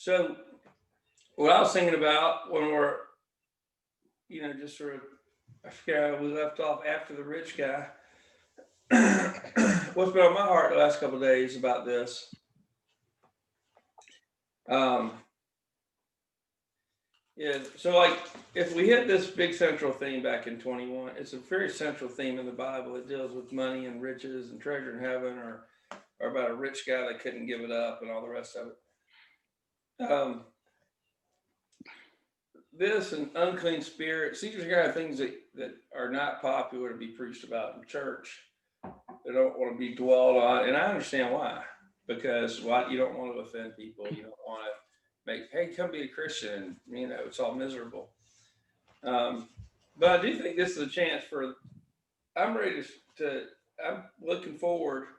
So what I was thinking about when we're, just sort of, I forget how we left off after the rich guy. What's been on my heart the last couple of days about this? Um, yeah, so like if we hit this big central theme back in 21, it's a very central theme in the Bible. It deals with money and riches and treasure in heaven, or about a rich guy that couldn't give it up and all the rest of it. This and unclean spirits, these are the kind of things that are not popular to be preached about in church. They don't want to be dwelled on, and I understand why. Because you don't want to offend people. You don't want to make, hey, come be a Christian. It's all miserable. But I do think this is a chance for. I'm ready to. I'm looking forward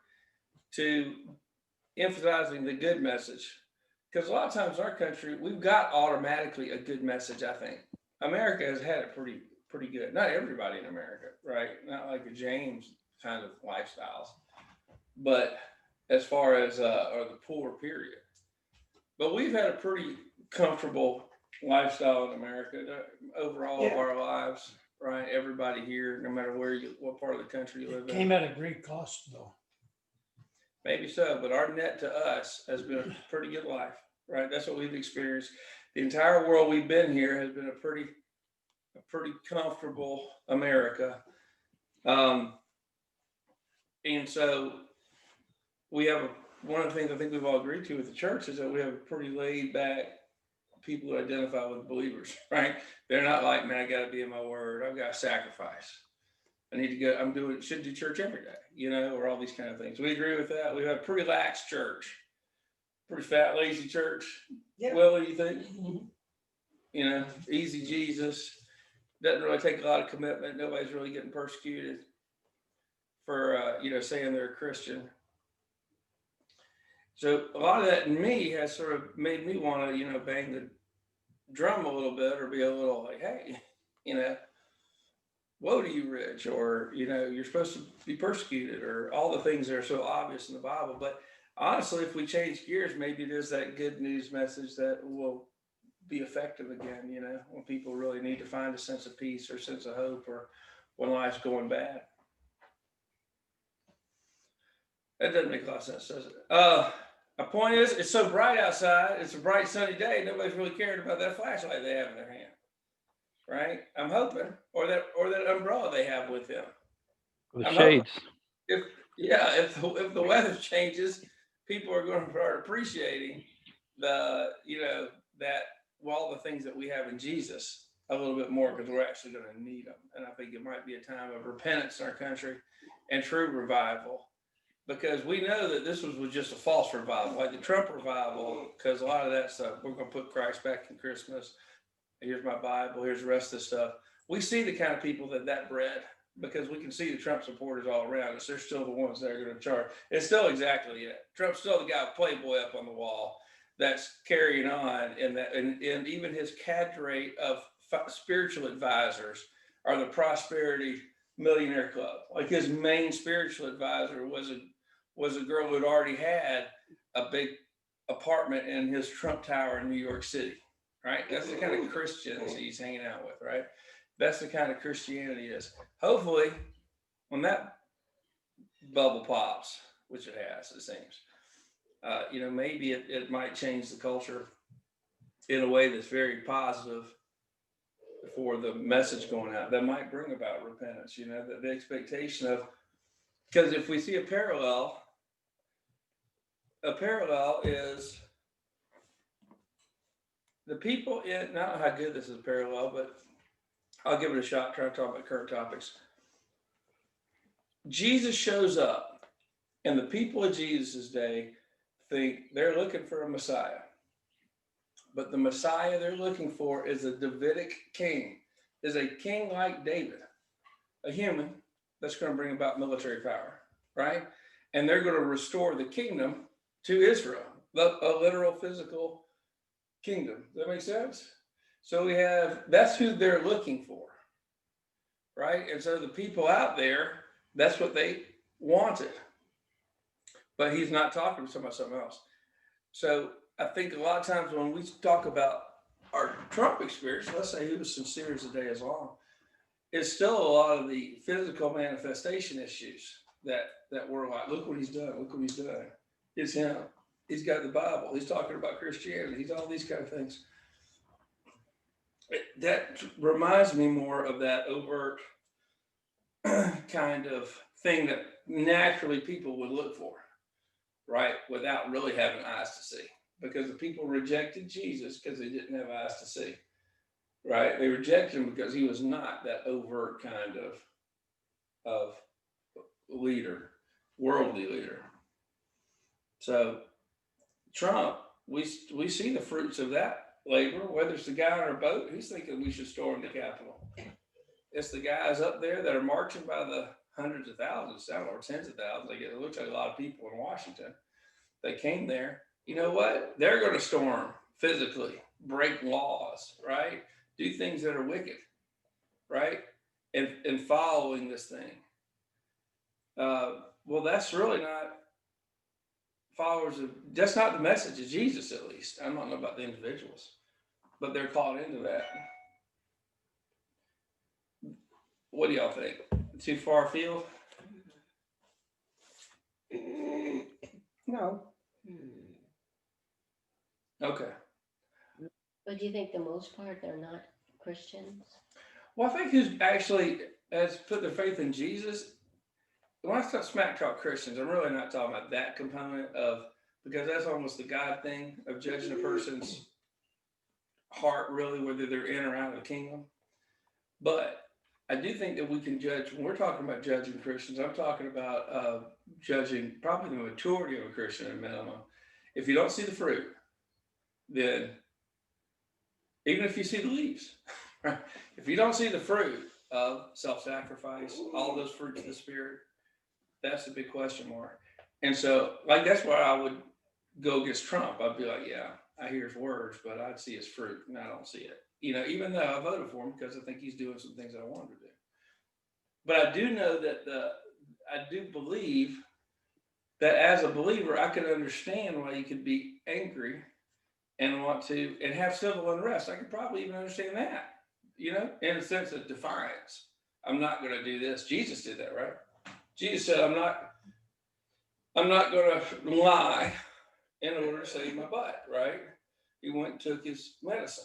to emphasizing the good message, because a lot of times in our country we've got automatically a good message. I think America has had it pretty good. Not everybody in America, right? Not like a James kind of lifestyles, but as far as or the poor period. But we've had a pretty comfortable lifestyle in America overall of our lives, right? Everybody here, no matter what part of the country you live in. Came at a great cost, though. Maybe so, but our net to us has been a pretty good life, right? That's what we've experienced. The entire world we've been here has been a pretty comfortable America. And so we have one of the things I think we've all agreed to with the church is that we have a pretty laid back people who identify with believers, right? They're not like, man, I got to be in my word. I've got to sacrifice. I need to go. Should do church every day, or all these kind of things. We agree with that. We have a pretty lax church, pretty fat, lazy church. Yeah. Well, what do you think? Easy Jesus. Doesn't really take a lot of commitment. Nobody's really getting persecuted for, saying they're a Christian. So a lot of that in me has sort of made me want to, bang the drum a little bit, or be a little like, hey, woe to you, rich, or, you're supposed to be persecuted, or all the things that are so obvious in the Bible. But honestly, if we change gears, maybe it is that good news message that will be effective again, when people really need to find a sense of peace or sense of hope, or when life's going bad. That doesn't make a lot of sense, does it? My point is, it's so bright outside. It's a bright sunny day. Nobody's really caring about that flashlight they have in their hand, right? I'm hoping, or that umbrella they have with them. The shades. If the weather changes, people are going to start appreciating all the things that we have in Jesus a little bit more, because we're actually going to need them. And I think it might be a time of repentance in our country and true revival. Because we know that this was just a false revival, like the Trump revival, because a lot of that stuff, we're going to put Christ back in Christmas. Here's my Bible. Here's the rest of the stuff. We see the kind of people that bred, because we can see the Trump supporters all around us. They're still the ones that are going to charge. It's still exactly it. Trump's still the guy with Playboy up on the wall that's carrying on, and even his cadre of spiritual advisors are the Prosperity Millionaire Club. Like his main spiritual advisor was a girl who had already had a big apartment in his Trump Tower in New York City, right? That's the kind of Christians he's hanging out with, right? That's the kind of Christianity is. Hopefully, when that bubble pops, which it has, it seems, maybe it might change the culture in a way that's very positive for the message going out. That might bring about repentance, the expectation of, because if we see a parallel is the people in, I don't know how good this is a parallel, but I'll give it a shot, trying to talk about current topics. Jesus shows up, and the people of Jesus' day think they're looking for a Messiah. But the Messiah they're looking for is a Davidic king, is a king like David, a human that's going to bring about military power, right? And they're going to restore the kingdom to Israel, a literal physical kingdom. Does that make sense? So that's who they're looking for, right? And so the people out there, that's what they wanted. But he's not talking about something else. So I think a lot of times when we talk about our Trump experience, let's say he was sincere as the day is long, it's still a lot of the physical manifestation issues that we're like, look what he's done, look what he's done. It's him. He's got the Bible. He's talking about Christianity. He's all these kind of things. That reminds me more of that overt kind of thing that naturally people would look for, right? Without really having eyes to see. Because the people rejected Jesus because they didn't have eyes to see, right? They rejected him because he was not that overt kind of leader, worldly leader. So Trump, we see the fruits of that labor, whether it's the guy on our boat, he's thinking we should storm the Capitol. It's the guys up there that are marching by the hundreds of thousands, or tens of thousands. It looks like a lot of people in Washington. They came there. You know what? They're going to storm physically, break laws, right? Do things that are wicked, right? And following this thing. Well, that's really not followers of, that's not the message of Jesus, at least. I don't know about the individuals, but they're caught into that. What do y'all think? Too far afield? No. Okay. But do you think the most part they're not Christians? Well, I think who's actually has put their faith in Jesus. When I start smack talk Christians, I'm really not talking about that component of, because that's almost the God thing of judging a person's heart, really, whether they're in or out of the kingdom. But I do think that we can judge, when we're talking about judging Christians, I'm talking about judging probably the maturity of a Christian at a minimum. If you don't see the fruit, then even if you see the leaves, right? If you don't see the fruit of self-sacrifice, all those fruits of the Spirit, that's the big question mark. And so, like, that's where I would go against Trump. I'd be like, yeah, I hear his words, but I'd see his fruit, and I don't see it. Even though I voted for him because I think he's doing some things I wanted to do. But I do know that I do believe that as a believer, I could understand why you could be angry and want to, and have civil unrest. I could probably even understand that, in a sense of defiance. I'm not going to do this. Jesus did that, right? Jesus said, I'm not going to lie in order to save my butt, right? He went and took his medicine.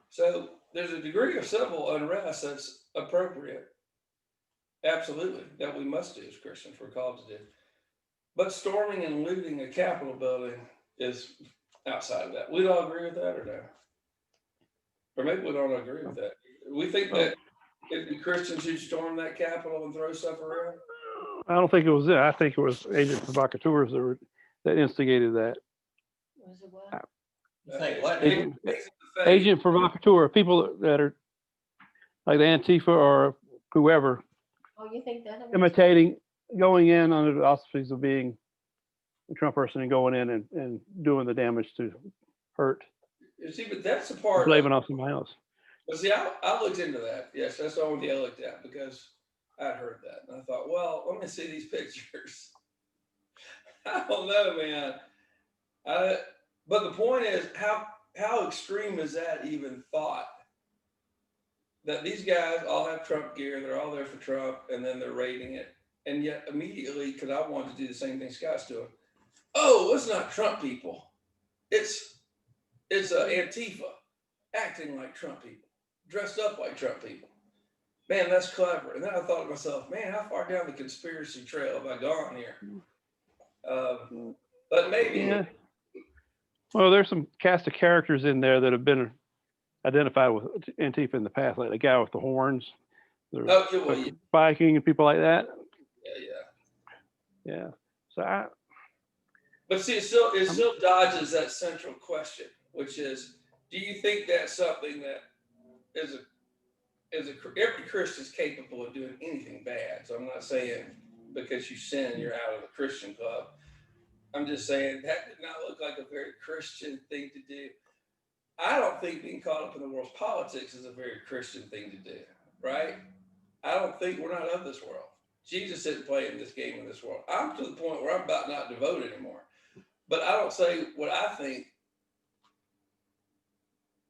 So there's a degree of civil unrest that's appropriate. Absolutely, that we must do as Christians, we're called to do. But storming and looting a Capitol building is outside of that. We all agree with that, or no? Or maybe we don't agree with that. We think that it'd be Christians who storm that Capitol and throw stuff around? I don't think it was it. I think it was agent provocateurs that instigated that. Was it what? Agent provocateur, people that are like the Antifa or whoever. Oh, you think that? Imitating, going in under the auspices of being a Trump person and going in and doing the damage to hurt. You see, but that's the part. Blaming on somebody else. But see, I looked into that. Yes, that's the only thing I looked at because I'd heard that. And I thought, well, let me see these pictures. I don't know, man. But the point is, how extreme is that even thought? That these guys all have Trump gear, they're all there for Trump, and then they're raiding it. And yet immediately, because I wanted to do the same thing Scott's doing. Oh, it's not Trump people. It's Antifa acting like Trump people, dressed up like Trump people. Man, that's clever. And then I thought to myself, man, how far down the conspiracy trail have I gone here? But maybe. Yeah. Well, there's some cast of characters in there that have been identified with Antifa in the past, like the guy with the horns. Biking and people like that. Yeah. So But see, it still dodges that central question, which is, do you think that's something that every Christian is capable of doing anything bad? So I'm not saying because you sin, you're out of the Christian club. I'm just saying that did not look like a very Christian thing to do. I don't think being caught up in the world's politics is a very Christian thing to do, right? I don't think we're not of this world. Jesus isn't playing this game in this world. I'm to the point where I'm about not to vote anymore But I don't say what I think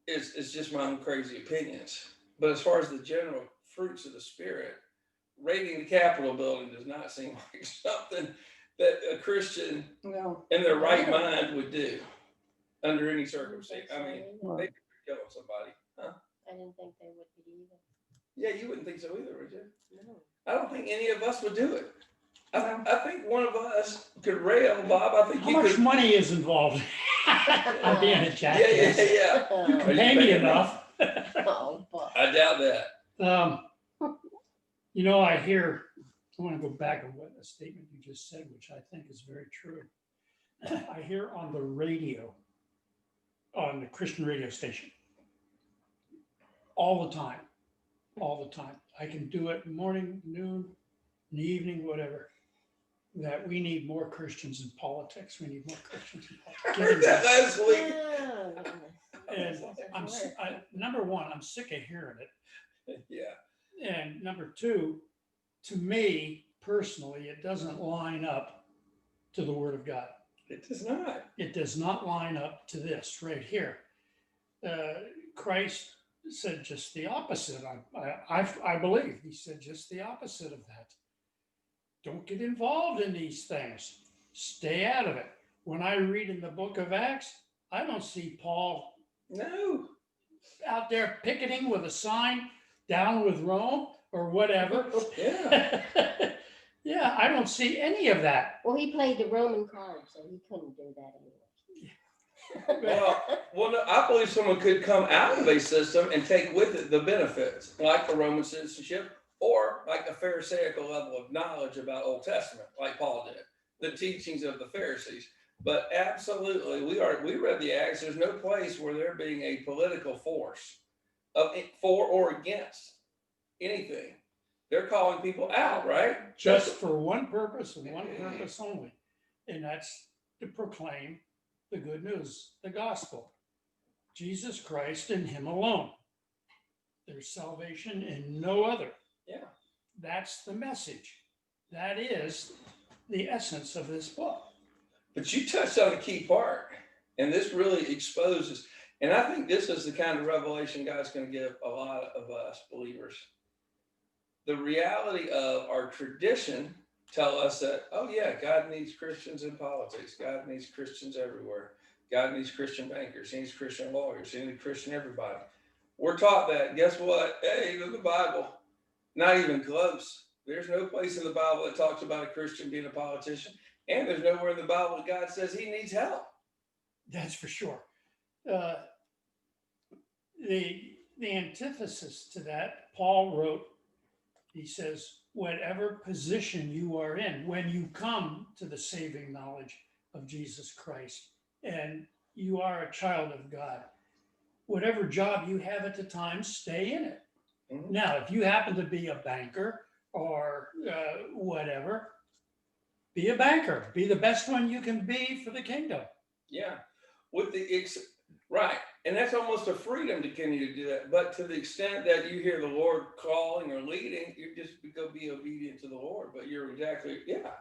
is just my own crazy opinions. But as far as the general fruits of the Spirit, raiding the Capitol building does not seem like something that a Christian in their right mind would do under any circumstance. I mean, they could be killing somebody. Huh? I didn't think they would be either. Yeah, you wouldn't think so either, would you? No. I don't think any of us would do it. I think one of us could rail, Bob. I think How you much could. money is involved in being a jackass? Yeah. You can pay me enough. Oh, boy. I doubt that. You know, I want to go back on what a statement you just said, which I think is very true. I hear on the radio, on the Christian radio station, all the time. I can do it morning, noon, in the evening, whatever. That we need more Christians in politics. We need more Christians in I heard that politics. last week. Oh, goodness. And number one, I'm sick of hearing it. Yeah. And number two, to me personally, it doesn't line up to the Word of God. It does not. It does not line up to this right here. Christ said just the opposite. I believe he said just the opposite of that. Don't get involved in these things. Stay out of it. When I read in the book of Acts, I don't see Paul out there picketing with a sign, down with Rome or whatever. Yeah. Yeah, I don't see any of that. Well, he played the Roman card, so he couldn't do that anyway. Well, no, I believe someone could come out of a system and take with it the benefits, like the Roman citizenship, or like a Pharisaical level of knowledge about Old Testament, like Paul did, the teachings of the Pharisees. But absolutely, we read the Acts. There's no place where there being a political force for or against anything. They're calling people out, right? Just for one purpose and one purpose only, and that's to proclaim the good news, the gospel. Jesus Christ and him alone. There's salvation in no other. Yeah. That's the message. That is the essence of this book. But you touched on a key part, and this really exposes, and I think this is the kind of revelation God's going to give a lot of us believers. The reality of our tradition tell us that, oh yeah, God needs Christians in politics. God needs Christians everywhere. God needs Christian bankers. He needs Christian lawyers. He needs Christian everybody. We're taught that. Guess what? Hey, in the Bible, not even close. There's no place in the Bible that talks about a Christian being a politician. And there's nowhere in the Bible that God says he needs help. That's for sure. The antithesis to that, Paul wrote, he says, whatever position you are in, when you come to the saving knowledge of Jesus Christ, and you are a child of God, whatever job you have at the time, stay in it. Mm-hmm. Now, if you happen to be a banker or whatever, be a banker. Be the best one you can be for the kingdom. Yeah, right. And that's almost a freedom to continue to do that. But to the extent that you hear the Lord calling or leading, you just go be obedient to the Lord. But you're exactly, yeah.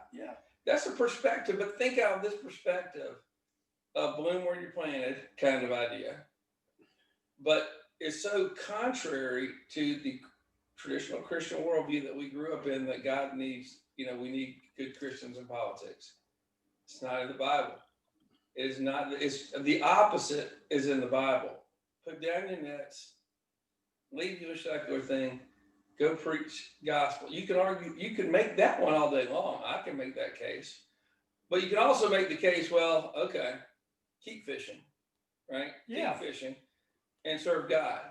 That's a perspective. But think out of this perspective of bloom where you're planted kind of idea. But it's so contrary to the traditional Christian worldview that we grew up in, that God needs, we need good Christians in politics. It's not in the Bible. It is not. It's the opposite is in the Bible. Put down your nets, leave your secular thing, go preach gospel. You can argue, you can make that one all day long. I can make that case. But you can also make the case, well, okay, keep fishing, right? Yeah. Keep fishing and serve God,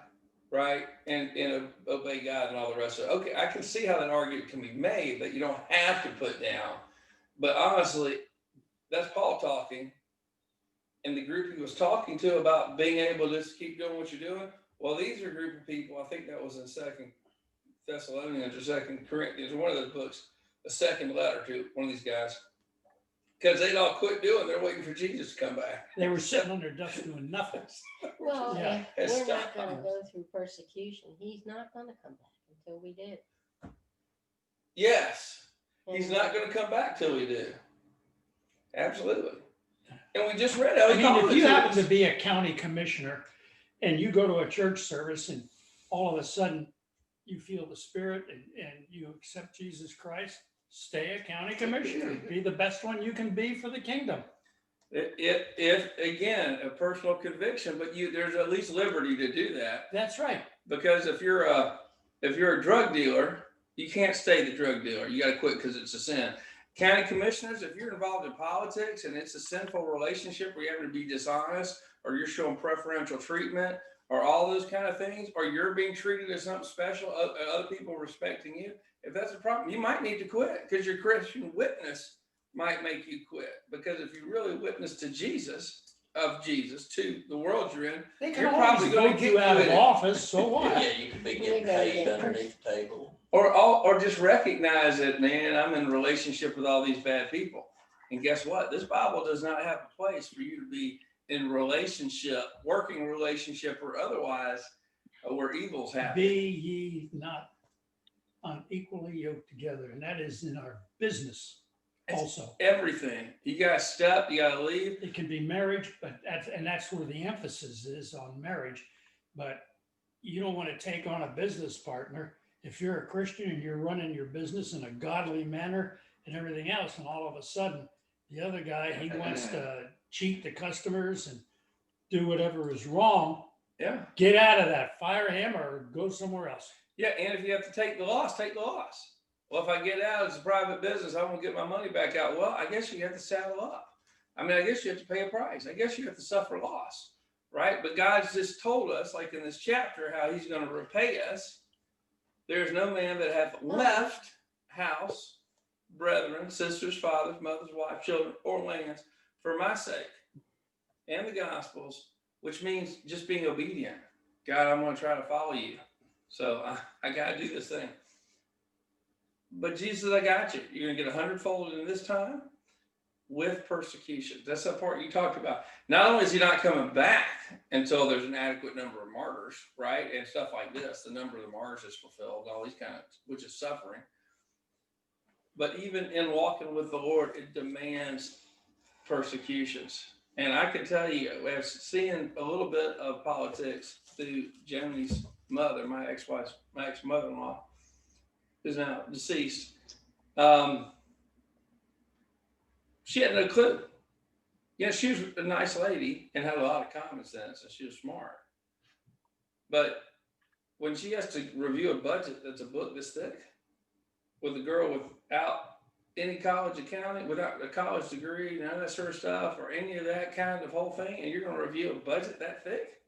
right? And obey God and all the rest of it. Okay, I can see how that argument can be made, that you don't have to put down. But honestly, that's Paul talking. And the group he was talking to about being able to just keep doing what you're doing, well, these are a group of people, I think that was in 2 Thessalonians or 2 Corinthians, one of those books, a second letter to one of these guys, because they'd all quit doing, they're waiting for Jesus to come back. They were sitting on their ducks doing nothing. Well, Yeah. if we're not going to go through persecution, he's not going to come back until we do. Yes, he's not going to come back till we do. Absolutely. And we just read it. I mean, if you happen to be a county commissioner and you go to a church service and all of a sudden you feel the Spirit and you accept Jesus Christ, stay a county commissioner. Be the best one you can be for the kingdom. If again, a personal conviction, but there's at least liberty to do that. That's right. Because if you're a drug dealer, you can't stay the drug dealer. You got to quit because it's a sin. County commissioners, if you're involved in politics and it's a sinful relationship where you have to be dishonest, or you're showing preferential treatment, or all those kind of things, or you're being treated as something special, other people respecting you, if that's a problem, you might need to quit, because your Christian witness might make you quit. Because if you really witness to Jesus, to the world you're in, They can you're always probably going vote to get you out of quitted. office, so what? Yeah, you could be getting paid underneath the table. Or just recognize that, man, I'm in a relationship with all these bad people. And guess what? This Bible does not have a place for you to be in relationship, working relationship, or otherwise, where evil's happening. Be ye not unequally yoked together, and that is in our business also. Everything. You got to step, you got to leave. It can be marriage, but that's where the emphasis is on marriage. But you don't want to take on a business partner if you're a Christian and you're running your business in a godly manner and everything else, and all of a sudden the other guy, he wants to cheat the customers and do whatever is wrong. Yeah. Get out of that. Fire him or go somewhere else. Yeah, and if you have to take the loss, take the loss. Well, if I get out, it's a private business, I won't get my money back out. Well, I guess you have to saddle up. I mean, I guess you have to pay a price. I guess you have to suffer loss, right? But God's just told us, like in this chapter, how he's going to repay us. There's no man that hath left house, brethren, sisters, fathers, mothers, wives, children, or lands for my sake and the gospel's, which means just being obedient. God, I'm going to try to follow you. So I got to do this thing. But Jesus, I got you. You're going to get 100-fold in this time with persecution. That's the part you talked about. Not only is he not coming back until there's an adequate number of martyrs, right? And stuff like this, the number of the martyrs is fulfilled, all these kind of, which is suffering. But even in walking with the Lord, it demands persecutions. And I can tell you, I've seen a little bit of politics through Joni's mother, my ex-mother-in-law, who's now deceased. She had no clue. Yeah, she was a nice lady and had a lot of common sense, and she was smart. But when she has to review a budget that's a book this thick, with a girl without any college accounting, without a college degree, none of that sort of stuff, or any of that kind of whole thing, and you're going to review a budget that thick,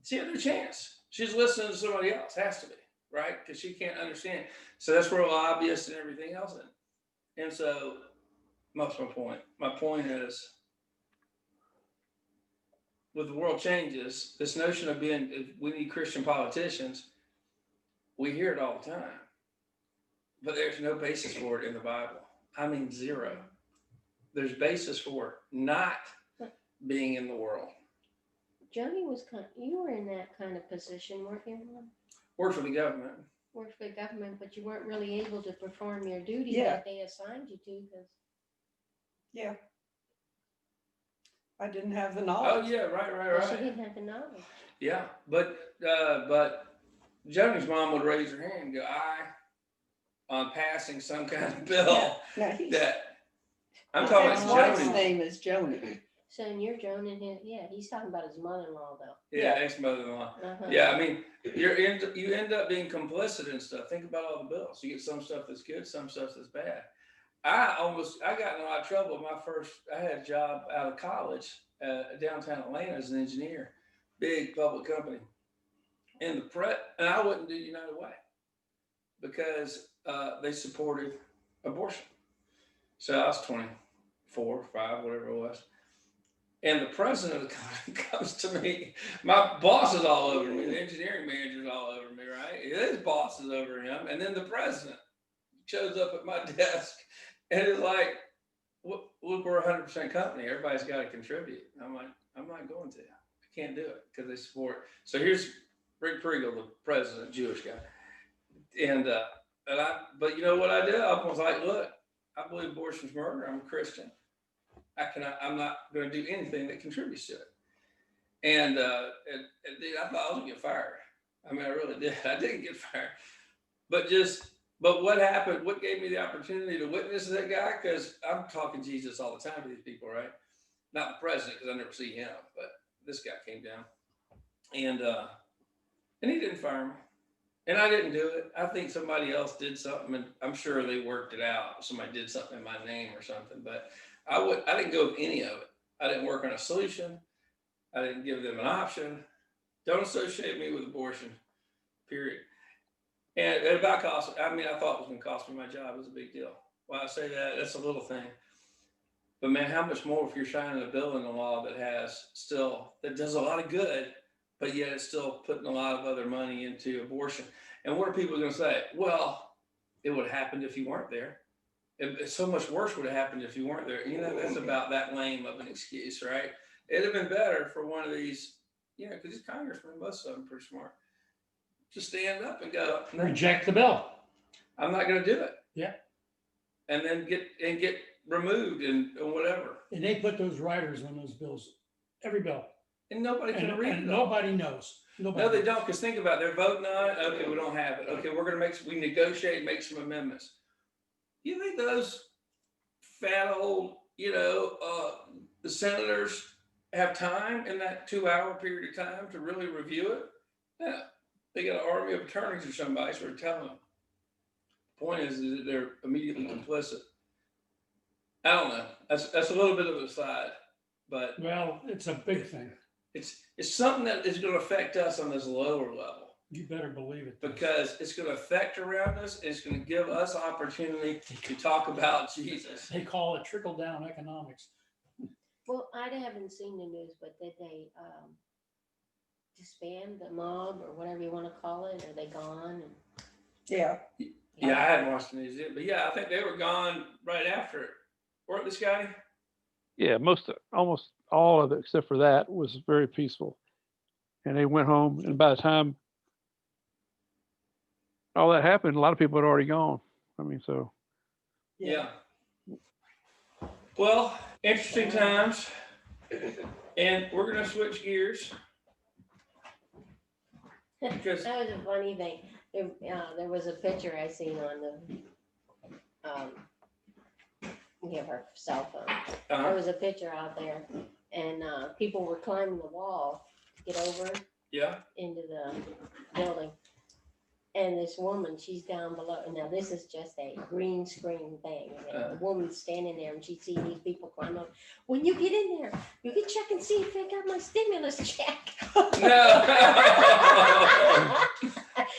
she had no chance. She's listening to somebody else, has to be, right? Because she can't understand. So that's where lobbyists and everything else in. And so that's my point. My point is, with the world changes, this notion of we need Christian politicians, we hear it all the time. But there's no basis for it in the Bible. I mean, zero. There's basis for it not being in the world. Joni you were in that kind of position, weren't you? Work for the government. Worked for the government, but you weren't really able to perform your duty Yeah. that they assigned you to because Yeah. I didn't have the Oh knowledge. yeah, right. she didn't have the knowledge. Yeah, but Joni's mom would raise her hand and go, "Aye," on passing some kind of bill Now, he's, that I'm his talking wife's about Joni. name is Joni. So in your Joan and his, yeah, he's talking about his mother-in-law though. Yeah, ex-mother-in-law. Uh-huh. Yeah, I mean, you end up being complicit in stuff. Think about all the bills. You get some stuff that's good, some stuff that's bad. I got in a lot of trouble. I had a job out of college, downtown Atlanta as an engineer, big public company. And I wouldn't do United Way because they supported abortion. So I was 24, 5, whatever it was. And the president of the company comes to me. My boss is all over me. The engineering manager's all over me, right? His boss is over him. And then the president shows up at my desk and is like, look, we're a 100% company. Everybody's got to contribute. I'm like, I'm not going to. I can't do it because they support. So here's Rick Pregel, the president, Jewish guy. But you know what I did? I was like, look, I believe abortion's murder. I'm a Christian. I'm not going to do anything that contributes to it. And dude, I thought I was gonna get fired. I mean, I really did. I didn't get fired, but what happened? What gave me the opportunity to witness that guy? Because I'm talking Jesus all the time to these people, right? Not the president, because I never see him, but this guy came down, and he didn't fire me, and I didn't do it. I think somebody else did something, and I'm sure they worked it out. Somebody did something in my name or something, but I didn't go with any of it. I didn't work on a solution. I didn't give them an option. Don't associate me with abortion, period. And it about cost. I mean, I thought it was going to cost me my job. It was a big deal. Why I say that, that's a little thing. But man, how much more if you're shining a bill in the law that does a lot of good, but yet it's still putting a lot of other money into abortion. And what are people going to say? Well, it would have happened if you weren't there. So much worse would have happened if you weren't there. You know, that's about that lame of an excuse, right? It'd have been better for one of these, because these congressmen, most of them are pretty smart, just stand up and go, no, Reject the bill. I'm not going to do it. Yeah. And then get removed and whatever. And they put those riders on those bills, every bill. And nobody can read And it all. nobody knows. Nobody No, they knows. don't, because think about it. They're voting on it. Okay, we don't have it. Okay, we negotiate, make some amendments. You think those fat old, the senators have time in that 2-hour period of time to really review it? Yeah, they got an army of attorneys or somebody sort of telling them. The point is that they're immediately complicit. I don't know. That's a little bit of an aside, but Well, it's a big thing. it's something that is going to affect us on this lower level. You better believe it. Because it's going to affect around us. It's going to give us opportunity to talk about Jesus. They call it trickle down economics. Well, I haven't seen the news, but did they disband the mob or whatever you want to call it? Are they gone? Yeah. Yeah, I hadn't watched the news yet, but yeah, I think they were gone right after it. Weren't they, Scotty? Yeah, almost all of it except for that was very peaceful. And they went home, and by the time all that happened, a lot of people had already gone. I mean, so Yeah. Well, interesting times. And we're going to switch gears. Because That was a funny thing. There was a picture I seen on the her cell phone. There was a picture out there, and people were climbing the wall to get over yeah. into the building. And this woman, she's down below. Now, this is just a green screen thing. And the woman's standing there, and she sees these people climb up. When you get in there, you can check and see if they got my stimulus check. No.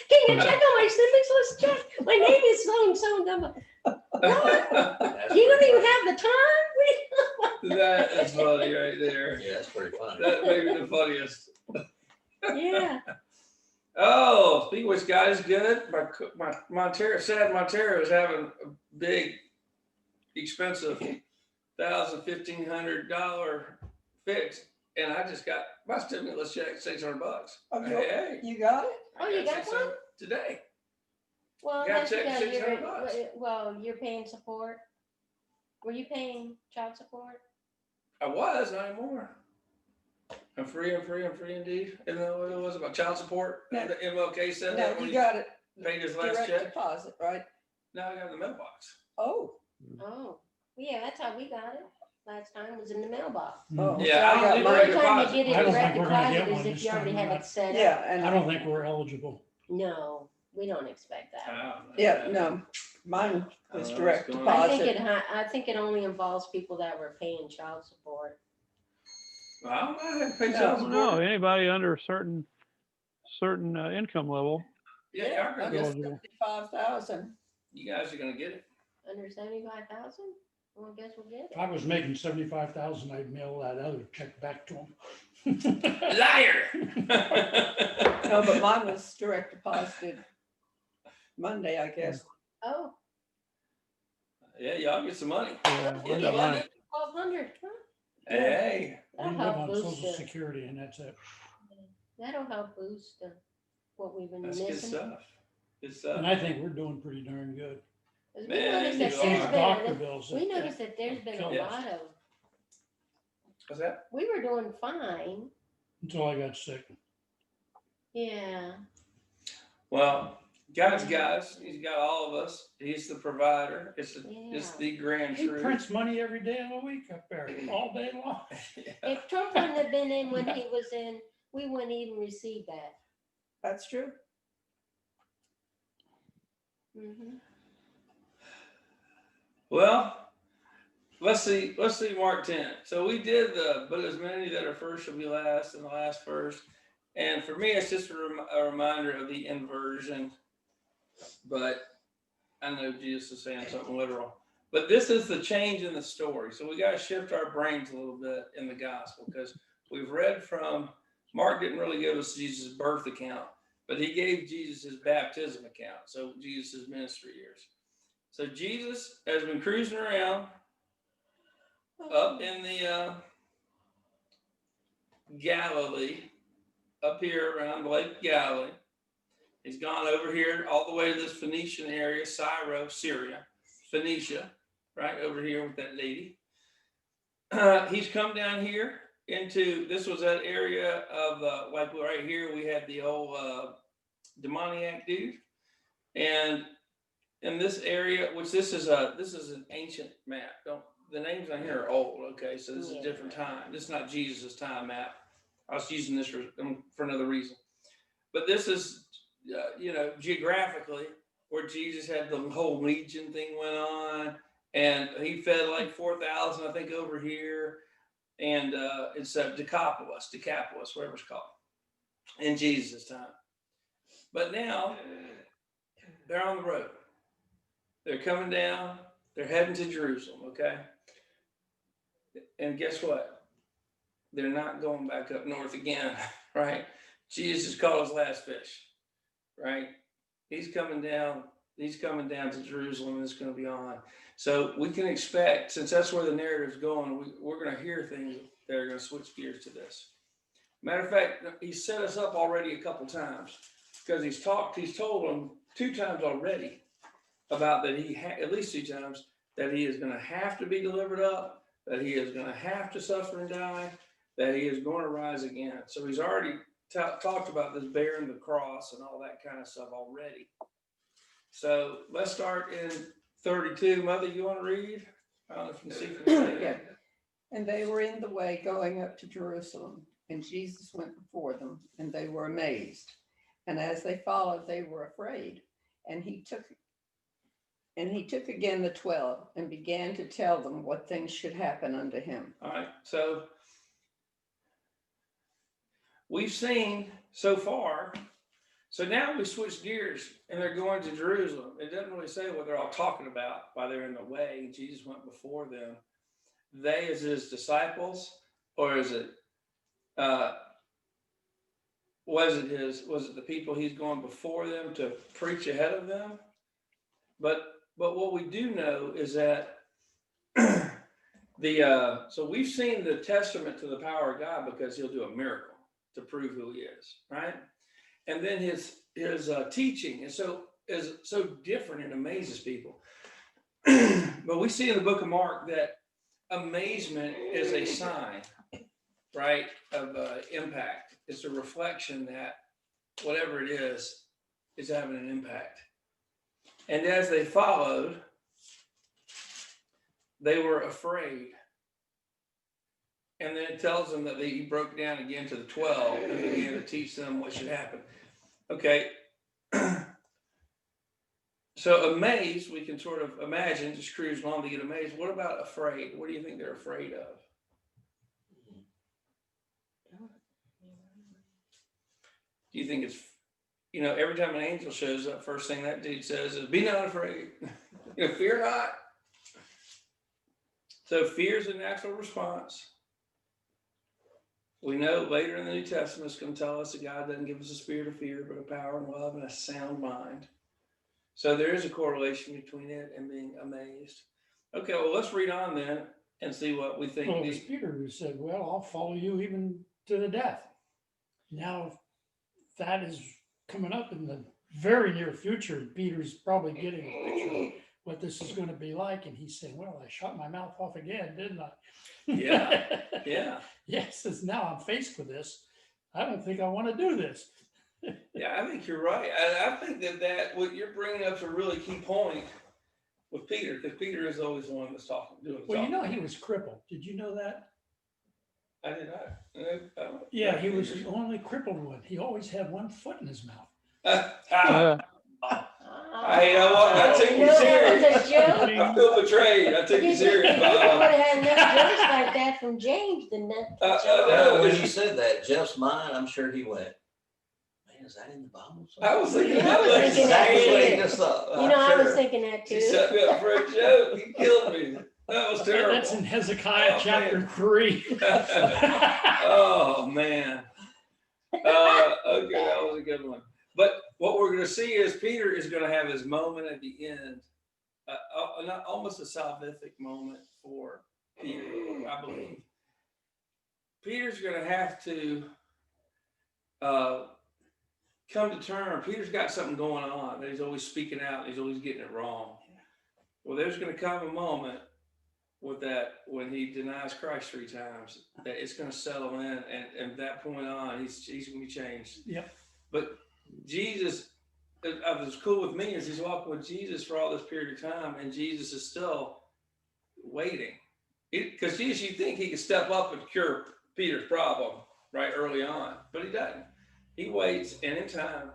Can you check on my stimulus check? My name is so and so. What? You don't even have the time? That is funny right there. Yeah, that's pretty funny. That may be the funniest. Yeah. Oh, speaking of which, guys, good. My Montero is having a big, expensive $1,500 fix, and I just got my stimulus check, $600. Okay. Hey, You got it? Oh, you got one? today? Well, Yeah, that's check because $600. you're paying support. Were you paying child support? I was, not anymore. I'm free indeed. Isn't that what it was about child support? No. The MLK said No, that when you he got it. paid his last Direct check. deposit, right? Now I got it in the mailbox. Oh. Oh, yeah, that's how we got it. Last time was in the mailbox. Oh. Yeah, I don't got need The direct only time deposit. you get I it don't direct think we're gonna get deposit one is if this you already time have around. it set up. Yeah, and I don't think we're eligible. No, we don't expect that. yeah, no, mine was I don't know direct what's going I on. deposit. I think it only involves people that were paying child support. Well, I don't know. I haven't paid No. child no, support. anybody under a certain income level. Yeah, y'all I gonna guess get it. eligible. 55,000. You guys are gonna get it. Under 75,000? Well, I guess we'll get If it. I was making 75,000, I'd mail that other check back to them. Liar. No, but mine was direct deposited Monday, I guess. Oh, Yeah, y'all get some money. Yeah, Yeah, I got mine. 1,200, huh? Hey, We That'll live help on boost Social the, Security and that's it. that'll help boost what we've been that's good missing. stuff. Good stuff. And I think we're doing pretty darn good. 'Cause we Man, noticed you that are. there's Doctor been, bills. we noticed that there's been a Yes. lot of What's that? We were doing fine. Until I got sick. Yeah. Well, God's got us. He's got all of us. He's the provider. It's Yeah. the grand He truth. prints money every day of the week up there, all day long. Yeah. If Trump wouldn't have been in when he was in, we wouldn't even receive that. That's true. Mm-hmm. Well, let's see Mark 10. So we did but as many that are first shall be last and the last first. And for me, it's just a reminder of the inversion. But I know Jesus is saying something literal. But this is the change in the story. So we got to shift our brains a little bit in the gospel, because we've read from Mark didn't really give us Jesus' birth account, but he gave Jesus his baptism account. So Jesus' ministry years. So Jesus has been cruising around up in the Galilee, up here around Lake Galilee. He's gone over here all the way to this Phoenician area, Syria, Phoenicia, right over here with that lady. He's come down here into, this was that area of, like right here, we had the old demoniac dude. And in this area, which this is an ancient map. The names on here are old, okay? So this is a different time. This is not Jesus' time map. I was using this for another reason. But this is, geographically, where Jesus had the whole legion thing went on, and he fed like 4,000, I think, over here, and it's Decapolis, whatever it's called, in Jesus' time. But now they're on the road. They're coming down. They're heading to Jerusalem. Okay, and guess what? They're not going back up north again, right? Jesus caught his last fish, right? He's coming down to Jerusalem, and it's going to be on. So we can expect, since that's where the narrative's going, we're going to hear things that are going to switch gears to this. Matter of fact, he's set us up already a couple times, because he's told them 2 times already about that at least 2 times, that he is going to have to be delivered up, that he is going to have to suffer and die, that he is going to rise again. So he's already talked about this bearing the cross and all that kind of stuff already. So let's start in 32. Mother, you want to read? I don't know if you can see from the Yeah. And they were in the way going up to Jerusalem, and Jesus went before them, and they were amazed. And as they followed, they were afraid. And he took again the 12 and began to tell them what things should happen unto him. All right. So we've seen so far. So now we switch gears, and they're going to Jerusalem. It doesn't really say what they're all talking about while they're in the way. Jesus went before them. They, is it his disciples, or is it was it the people he's going before them to preach ahead of them? But what we do know is that so we've seen the testament to the power of God, because he'll do a miracle to prove who he is, right? And then his teaching is so different and amazes people. But we see in the book of Mark that amazement is a sign, right, of impact. It's a reflection that whatever it is having an impact. And as they followed, they were afraid. And then it tells them that he broke down again to the 12 and began to teach them what should happen. Okay. So amazed, we can sort of imagine, just cruise along to get amazed. What about afraid? What do you think they're afraid of? Do you think it's, every time an angel shows up, first thing that dude says is, be not afraid. Fear not. So fear is a natural response. We know later in the New Testament, it's going to tell us that God doesn't give us a spirit of fear, but a power and love and a sound mind. So there is a correlation between it and being amazed. Okay, well, let's read on then and see what we think. Well, it was Peter who said, well, I'll follow you even to the death. Now, that is coming up in the very near future. Peter's probably getting a picture what this is going to be like. And he said, well, I shot my mouth off again, didn't I? Yeah. Yeah. Yes, says now I'm faced with this. I don't think I want to do this. Yeah, I think you're right. I think that what you're bringing up is a really key point with Peter, because Peter is always the one that's doing the Well, you talking. know, he was crippled. Did you know that? I did not. Yeah, he was the only crippled one. He always had one foot in his mouth. Hey, you know what? I took you serious. That was a joke. I feel betrayed. I took you serious, You would Bob. have had enough jokes like that from James, didn't it? Well, when you said that, Jeff's mind, I'm sure he went, man, is that in the Bible? I was thinking Yeah, I was that thinking Exactly what he too. just thought. You know, I was Sure. thinking that He too. set me up for a joke. He killed me. That was terrible. That's in Hezekiah Oh, chapter man. 3. Oh, man. Okay, that was a good one. But what we're going to see is Peter is going to have his moment at the end, almost a salvific moment for Peter, I believe. Peter's going to have to come to terms. Peter's got something going on that he's always speaking out. He's always getting it wrong. Well, there's going to come a moment with that when he denies Christ 3 times, that it's going to settle in, and that point on, he's going to be changed. Yep. But Jesus, what's cool with me is he's walking with Jesus for all this period of time, and Jesus is still waiting. Because Jesus, you think he could step up and cure Peter's problem right early on, but he doesn't. He waits, and in time,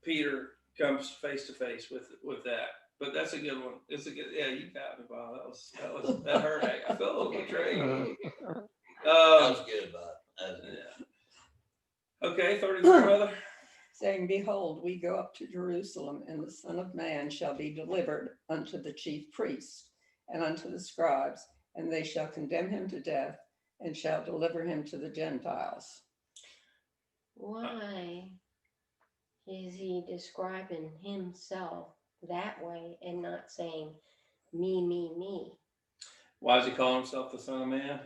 Peter comes face to face with that. But that's a good one. It's a good. Yeah, you got me, Bob. That hurt. I felt a little betrayed. That was good, Bob. Yeah. Okay, 33, brother. saying, Behold, we go up to Jerusalem, and the Son of Man shall be delivered unto the chief priests and unto the scribes, and they shall condemn him to death, and shall deliver him to the Gentiles. Why is he describing himself that way and not saying me, me, me? Why does he call himself the Son of Man?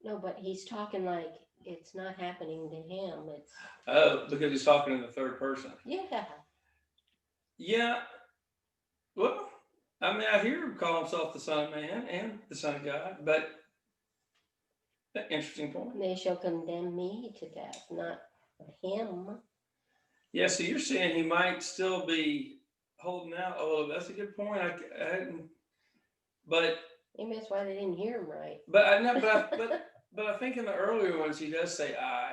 No, but he's talking like it's not happening to him. It's Because he's talking in the third person. yeah. Yeah. Well, I mean, I hear him call himself the Son of Man and the Son of God, but interesting point. They shall condemn me to death, not him. Yeah, so you're saying he might still be holding out. Oh, that's a good point. I hadn't, but Maybe that's why they didn't hear him right. I know, but I think in the earlier ones he does say I,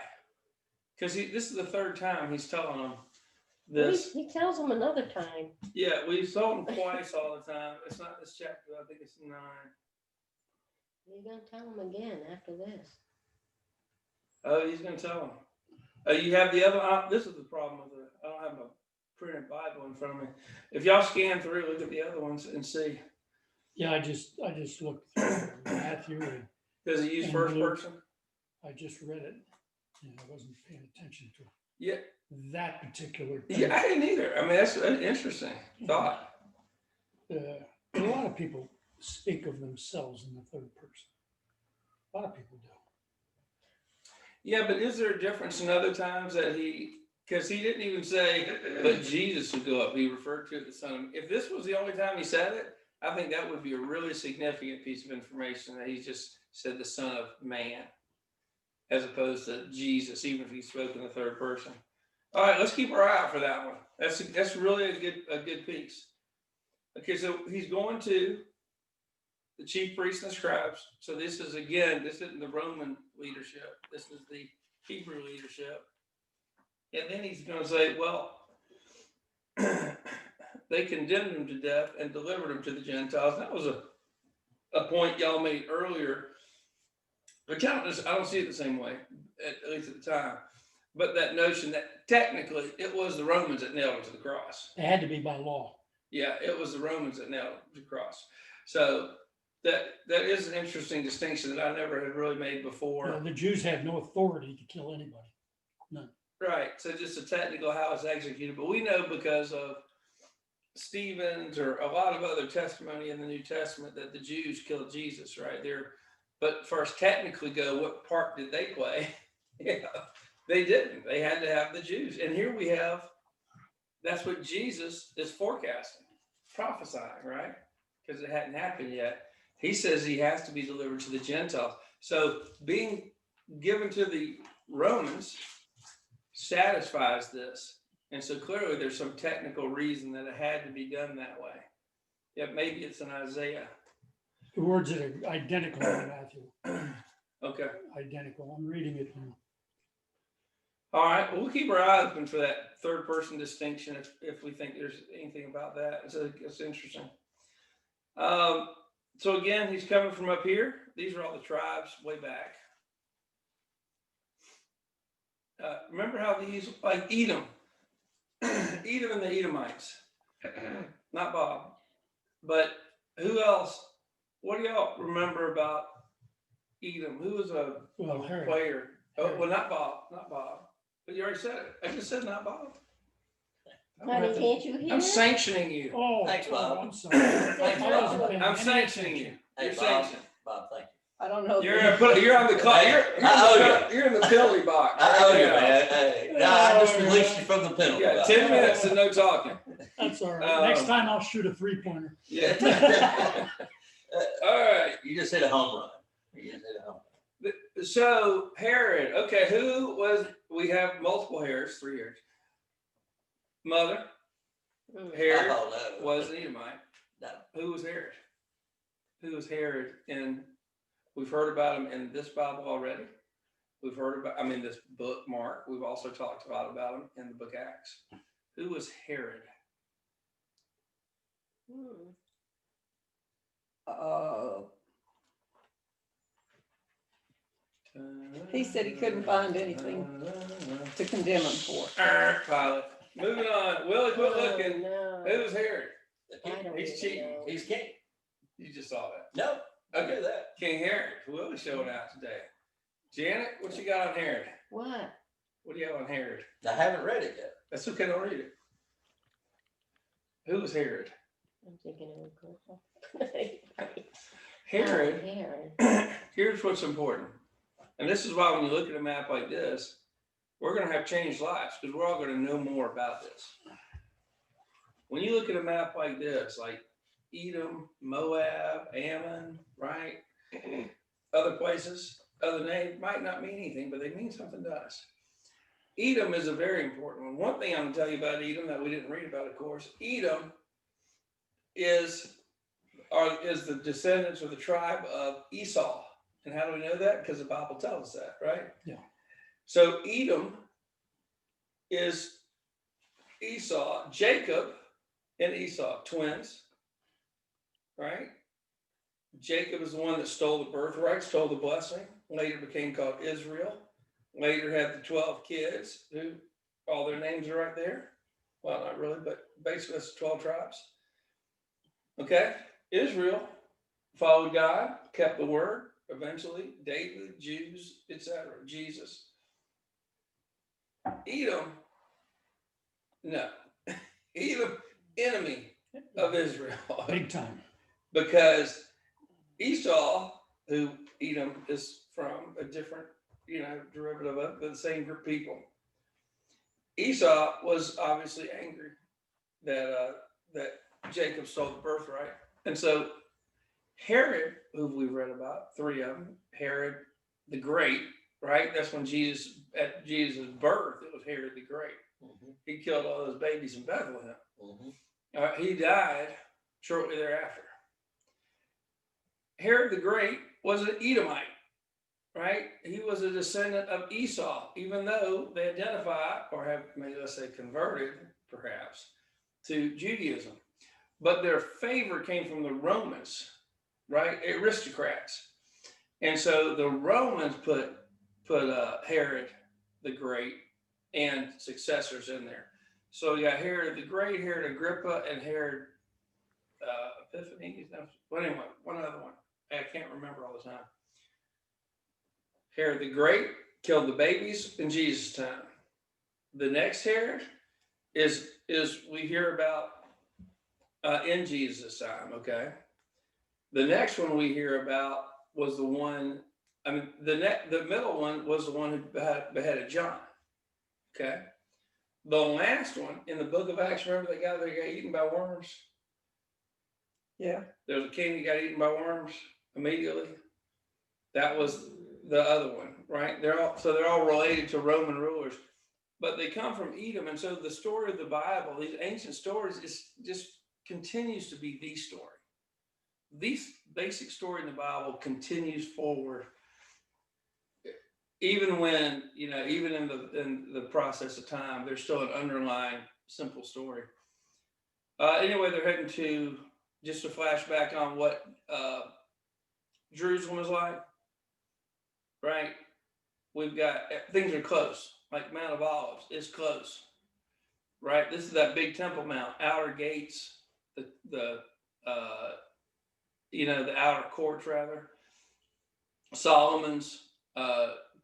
because this is the third time he's telling them this. He tells them another time. Yeah, we saw him twice all the time. It's not this chapter. I think it's 9. He's gonna tell them again after this. Oh, he's going to tell them. You have the other. This is the problem with it. I don't have a printed Bible in front of me. If y'all scan through, look at the other ones and see. Yeah, I just looked through Matthew and Does he use And first Luke. person? I just read it. And I wasn't paying attention to Yeah. that particular thing. Yeah, I didn't either. I mean, that's an interesting thought. A lot of people speak of themselves in the third person. A lot of people do. Yeah, but is there a difference in other times that because he didn't even say, but Jesus would go up. He referred to the Son of Man. If this was the only time he said it, I think that would be a really significant piece of information that he just said the Son of Man, as opposed to Jesus, even if he spoke in the third person. All right, let's keep our eye out for that one. That's really a good piece. Okay, so he's going to the chief priests and the scribes. So this isn't the Roman leadership. This is the Hebrew leadership. And then he's going to say, well, they condemned him to death and delivered him to the Gentiles. That was a point y'all made earlier. But I don't see it the same way, at least at the time. But that notion that technically it was the Romans that nailed him to the cross. It had to be by law. Yeah, it was the Romans that nailed him to the cross. So that is an interesting distinction that I never had really made before. You know, the Jews had no authority to kill anybody. None. Right. So just a technical how it's executed. But we know because of Stephen's or a lot of other testimony in the New Testament that the Jews killed Jesus, right there. But first, technically go, what part did they play? Yeah, they didn't. They had to have the Jews. And here we have, that's what Jesus is forecasting. prophesying, right? Because it hadn't happened yet. He says he has to be delivered to the Gentiles. So being given to the Romans satisfies this. And so clearly there's some technical reason that it had to be done that way. Yeah, maybe it's in Isaiah. The words that are identical in Matthew. Okay. Identical. I'm reading it now. All right. Well, we'll keep our eyes open for that third person distinction if we think there's anything about that. It's interesting. So again, he's coming from up here. These are all the tribes way back. Remember how these, like Edom, Edom and the Edomites, not Bob, but who else? What do y'all remember about Edom? Who was a Herod. player? Oh, well, not Bob. But you already said it. I just said not Bob. Honey, can't you hear? I'm sanctioning you. Oh, Thanks, Bob. I'm sorry. Thanks, I wasn't Bob. paying I'm any sanctioning attention. you. You're Hey, Bob. sanctioned. Bob, thank you. I don't know. You're on the clock. You're in the penalty box. I owe you, right now. man. Hey, no, I just released you from the penalty. Yeah, box. 10 minutes and no talking. That's all right. Next time I'll shoot a 3-pointer. Yeah. All right. You just hit a home run. You just hit a home run. So Herod. Okay, who was? We have multiple Herods, 3 Herods. Mother Herod Oh, no. was an Edomite. No. Who was Herod? Who was Herod? And we've heard about him in this Bible already. We've heard about, this book, Mark. We've also talked about him in the book Acts. Who was Herod? He said he couldn't find anything to condemn him for. Pilot. Moving on. Willie, quit looking. No. Who was Herod? I don't He's even cheating. know. He's king. You just saw that. No, I Okay. do that. King Herod. Willie's showing out today. Janet, what you got on Herod? What? What do you have on Herod? I haven't read it yet. That's okay, don't read it. Who was Herod? I'm thinking of a girl. Herod, Herod. here's what's important. And this is why when you look at a map like this, we're going to have changed lives because we're all going to know more about this. When you look at a map like this, like Edom, Moab, Ammon, right? Other places, other names might not mean anything, but they mean something to us. Edom is a very important one. One thing I'm going to tell you about Edom that we didn't read about, of course, Edom is the descendants or the tribe of Esau. And how do we know that? Because the Bible tells us that, right? Yeah. So Edom is Esau, Jacob and Esau, twins, right? Jacob is the one that stole the birthright, stole the blessing, later became called Israel, later had the 12 kids, who all their names are right there. Well, not really, but basically it's 12 tribes. Okay, Israel followed God, kept the word, eventually David, Jews, etc., Jesus. Edom, no. Edom, enemy of Israel. Big time. Because Esau, who Edom is from, a different, derivative of, but the same group of people. Esau was obviously angry that Jacob stole the birthright. And so Herod, who we've read about, 3 of them, Herod the Great, right? That's when at Jesus' birth, it was Herod the Great. Mm-hmm. He killed all those babies in Bethlehem. Mm-hmm. He died shortly thereafter. Herod the Great was an Edomite, right? He was a descendant of Esau, even though they identify or have, maybe let's say, converted perhaps to Judaism. But their favor came from the Romans, right? Aristocrats. And so the Romans put Herod the Great and successors in there. So you got Herod the Great, Herod Agrippa, and Herod Epiphanes. Well, anyway, one other one. I can't remember all the time. Herod the Great killed the babies in Jesus' time. The next Herod is we hear about in Jesus' time, okay? The next one we hear about was the one, the middle one was the one who beheaded John, okay? The last one in the book of Acts, remember that guy that got eaten by worms? Yeah. There's a king that got eaten by worms immediately. That was the other one, right? They're all related to Roman rulers, but they come from Edom. And so the story of the Bible, these ancient stories, is just continues to be the story. This basic story in the Bible continues forward, even when, even in the process of time, there's still an underlying simple story. Anyway, they're heading to, just a flashback on what Jerusalem is like, right? We've got, things are close, like Mount of Olives is close, right? This is that big Temple Mount, outer gates, the outer courts rather, Solomon's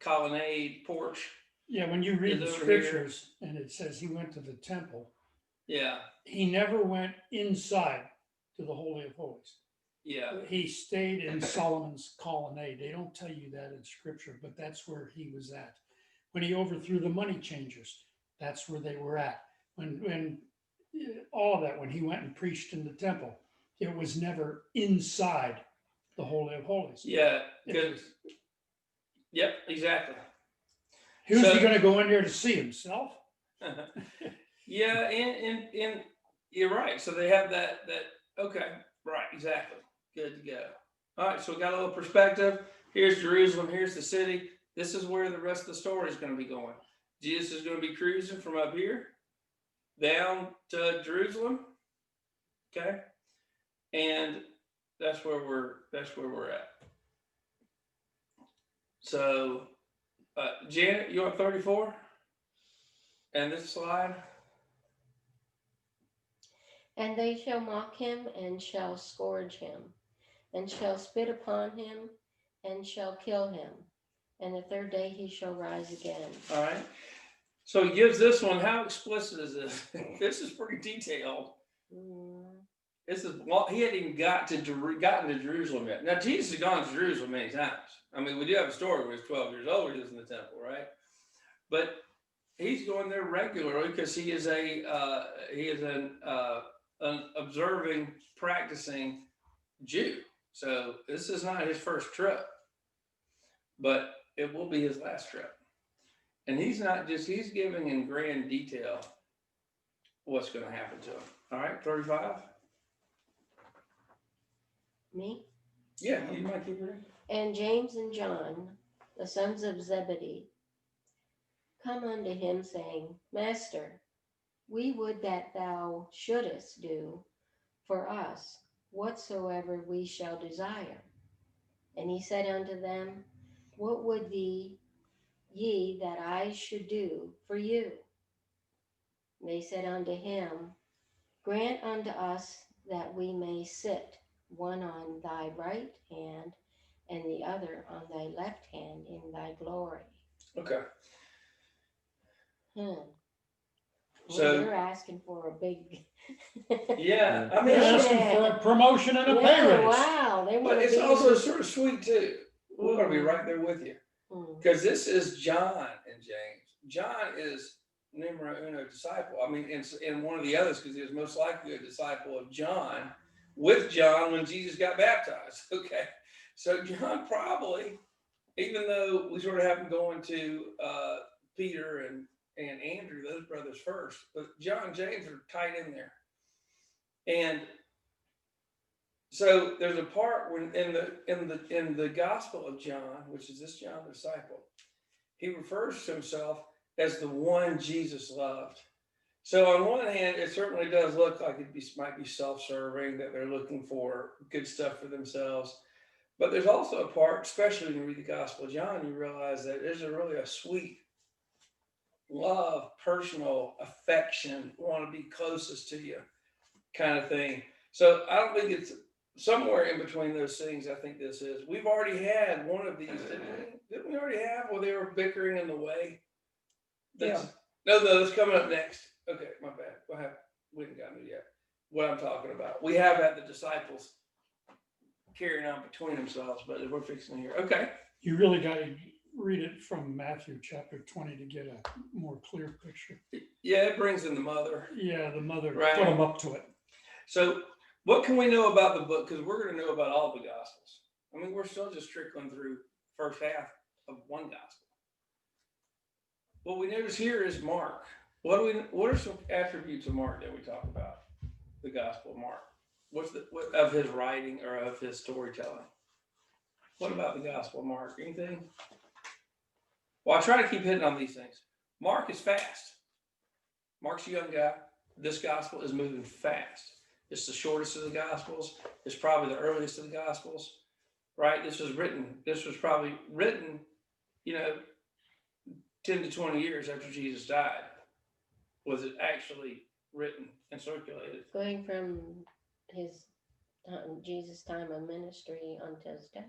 colonnade porch. Yeah, when you read the Is over scriptures and it says he went to the temple, Yeah, he never went inside to the Holy of Holies. yeah, He stayed in Solomon's colonnade. They don't tell you that in scripture, but that's where he was at. When he overthrew the money changers, that's where they were at. When all of that, when he went and preached in the temple, it was never inside the Holy of Holies. yeah, It good. was- Yep, exactly. Who's So- he going to go in there to see himself? Yeah, and you're right. So they have that, okay, right, exactly. Good to go. All right, so we got a little perspective. Here's Jerusalem, here's the city. This is where the rest of the story is going to be going. Jesus is going to be cruising from up here down to Jerusalem. Okay. And that's where we're at. So Janet, you want 34? And this slide? And they shall mock him, and shall scourge him, and shall spit upon him, and shall kill him. And the third day he shall rise again. All right. So he gives this one. How explicit is this? This is pretty detailed. This is, well, he hadn't even gotten to Jerusalem yet. Now Jesus has gone to Jerusalem many times. I mean, we do have a story where he's 12 years old. He was in the temple, right? But he's going there regularly because he is an observing, practicing Jew. So this is not his first trip, but it will be his last trip. And he's giving in grand detail what's going to happen to him. All right, 35. Me? Yeah, you might keep reading. And James and John, the sons of Zebedee, come unto him, saying, Master, we would that thou shouldest do for us whatsoever we shall desire. And he said unto them, What would ye that I should do for you? And they said unto him, Grant unto us that we may sit, one on thy right hand, and the other on thy left hand in thy glory. Okay. Well, So they're asking for a big. yeah, I mean, They're it's, asking for a promotion and a pay Yeah, raise. wow, they but want to it's be. also sort of sweet too. We're going to be Mhm. right there with you Mm. because this is John and James. John is numero uno disciple. I mean, in one of the others, because he was most likely a disciple of John, with John when Jesus got baptized. Okay, so John probably, even though we sort of have him going to Peter and Andrew, those brothers first, but John and James are tight in there. And so there's a part when in the Gospel of John, which is this John the disciple, he refers to himself as the one Jesus loved. So on one hand, it certainly does look like might be self-serving, that they're looking for good stuff for themselves. But there's also a part, especially when you read the Gospel of John, you realize that there's really a sweet love, personal affection, want to be closest to you kind of thing. So I don't think it's somewhere in between those things. I think this is. We've already had one of these, didn't we already have where they were bickering in the way? Yeah. No, that's coming up next. Okay, my bad. We haven't gotten to yet. What I'm talking about. We have had the disciples carrying on between themselves, but we're fixing it here. Okay. You really got to read it from Matthew chapter 20 to get a more clear picture. Yeah, it brings in the mother. Yeah, the mother Right. put them up to it. So What can we know about the book? Because we're going to know about all the Gospels. I mean, we're still just trickling through first half of one Gospel. What we notice here is Mark. What are some attributes of Mark that we talk about? The Gospel of Mark. What of his writing or of his storytelling? What about the Gospel of Mark? Anything? Well, I try to keep hitting on these things. Mark is fast. Mark's a young guy. This Gospel is moving fast. It's the shortest of the Gospels. It's probably the earliest of the Gospels, right? This was probably written, 10 to 20 years after Jesus died. Was it actually written and circulated? Going from his Jesus' time of ministry until his death.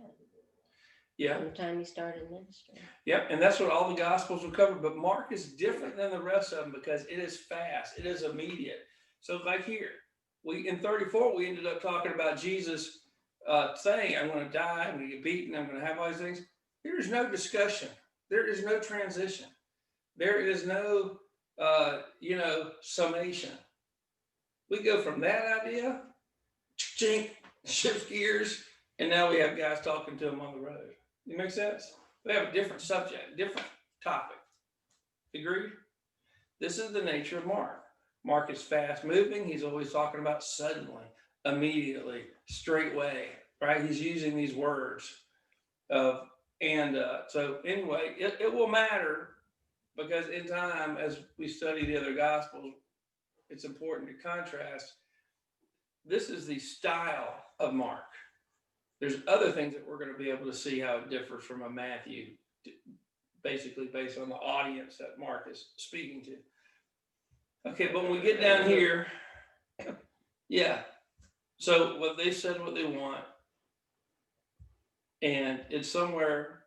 Yeah. From the time he started ministry. Yep, and that's what all the Gospels will cover. But Mark is different than the rest of them because it is fast. It is immediate. So like here, in 34, we ended up talking about Jesus saying, I'm going to die, I'm going to get beaten, I'm going to have all these things. There is no discussion. There is no transition. There is no, summation. We go from that idea, shift gears, and now we have guys talking to them on the road. It makes sense? We have a different subject, different topic. Agreed? This is the nature of Mark. Mark is fast moving. He's always talking about suddenly, immediately, straightway, right? He's using these words. So anyway, it will matter because in time, as we study the other Gospels, it's important to contrast. This is the style of Mark. There's other things that we're going to be able to see how it differs from a Matthew, basically based on the audience that Mark is speaking to. Okay, but when we get down here, yeah. So what they said, what they want, and it's somewhere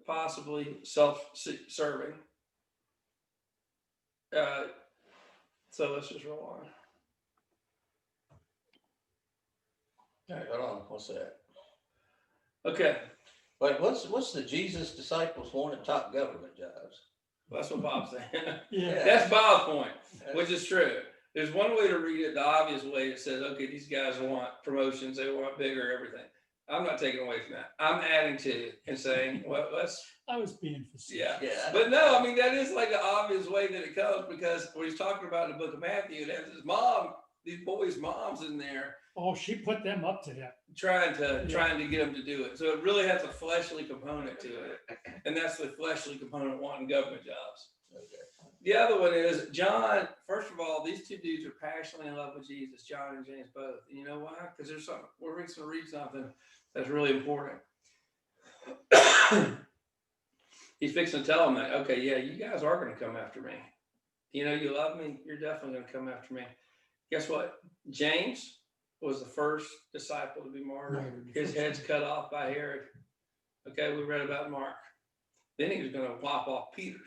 possibly self-serving. So let's just roll on. All right, hold on. What's that? Okay, Wait, what's the Jesus disciples wanted top government jobs? that's what Bob's saying. Yeah. That's Bob's point, which is true. There's one way to read it, the obvious way. It says, okay, these guys want promotions, they want bigger everything. I'm not taking away from that. I'm adding to it and saying, well, I was being facetious. yeah. But no, I mean, that is like the obvious way that it comes because when he's talking about in the book of Matthew, it has his mom, these boys' moms in there Oh, she put them up to that. trying to get them to do it. So it really has a fleshly component to it. And that's the fleshly component wanting government jobs. Okay. The other one is John. First of all, these two dudes are passionately in love with Jesus, John and James both. And you know why? Because there's something, we're fixing to read something that's really important. He's fixing to tell them that, okay, yeah, you guys are going to come after me. You love me, you're definitely going to come after me. Guess what? James was the first disciple to be martyred. His head's cut off by Herod. Okay, we read about Mark. Then he was going to lop off Peter's.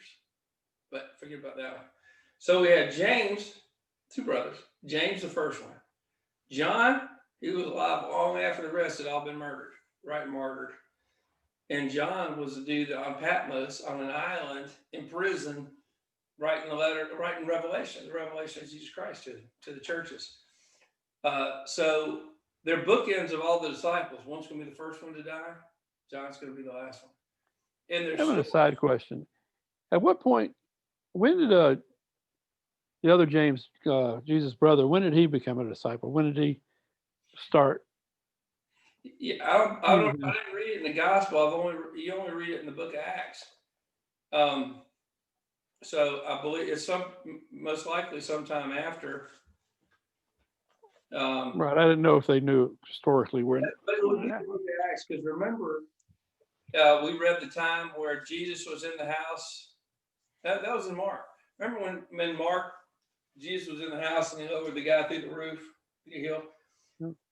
But forget about that one. So we had James, two brothers. James, the first one. John, he was alive long after the rest had all been murdered, right? Martyred. And John was the dude on Patmos on an island in prison, writing Revelation, the revelation of Jesus Christ to the churches. So they're bookends of all the disciples. One's going to be the first one to die. John's going to be the last one. And there's I have a side question. At what point, when did the other James, Jesus' brother, when did he become a disciple? When did he start? Yeah, I didn't read it in the gospel. You only read it in the book of Acts. So I believe it's most likely sometime after. Right, I didn't know if they knew historically when. But it would be the book of Acts because remember, we read the time where Jesus was in the house. That was in Mark. Remember when Mark, Jesus was in the house and he lowered the guy through the roof, the hill?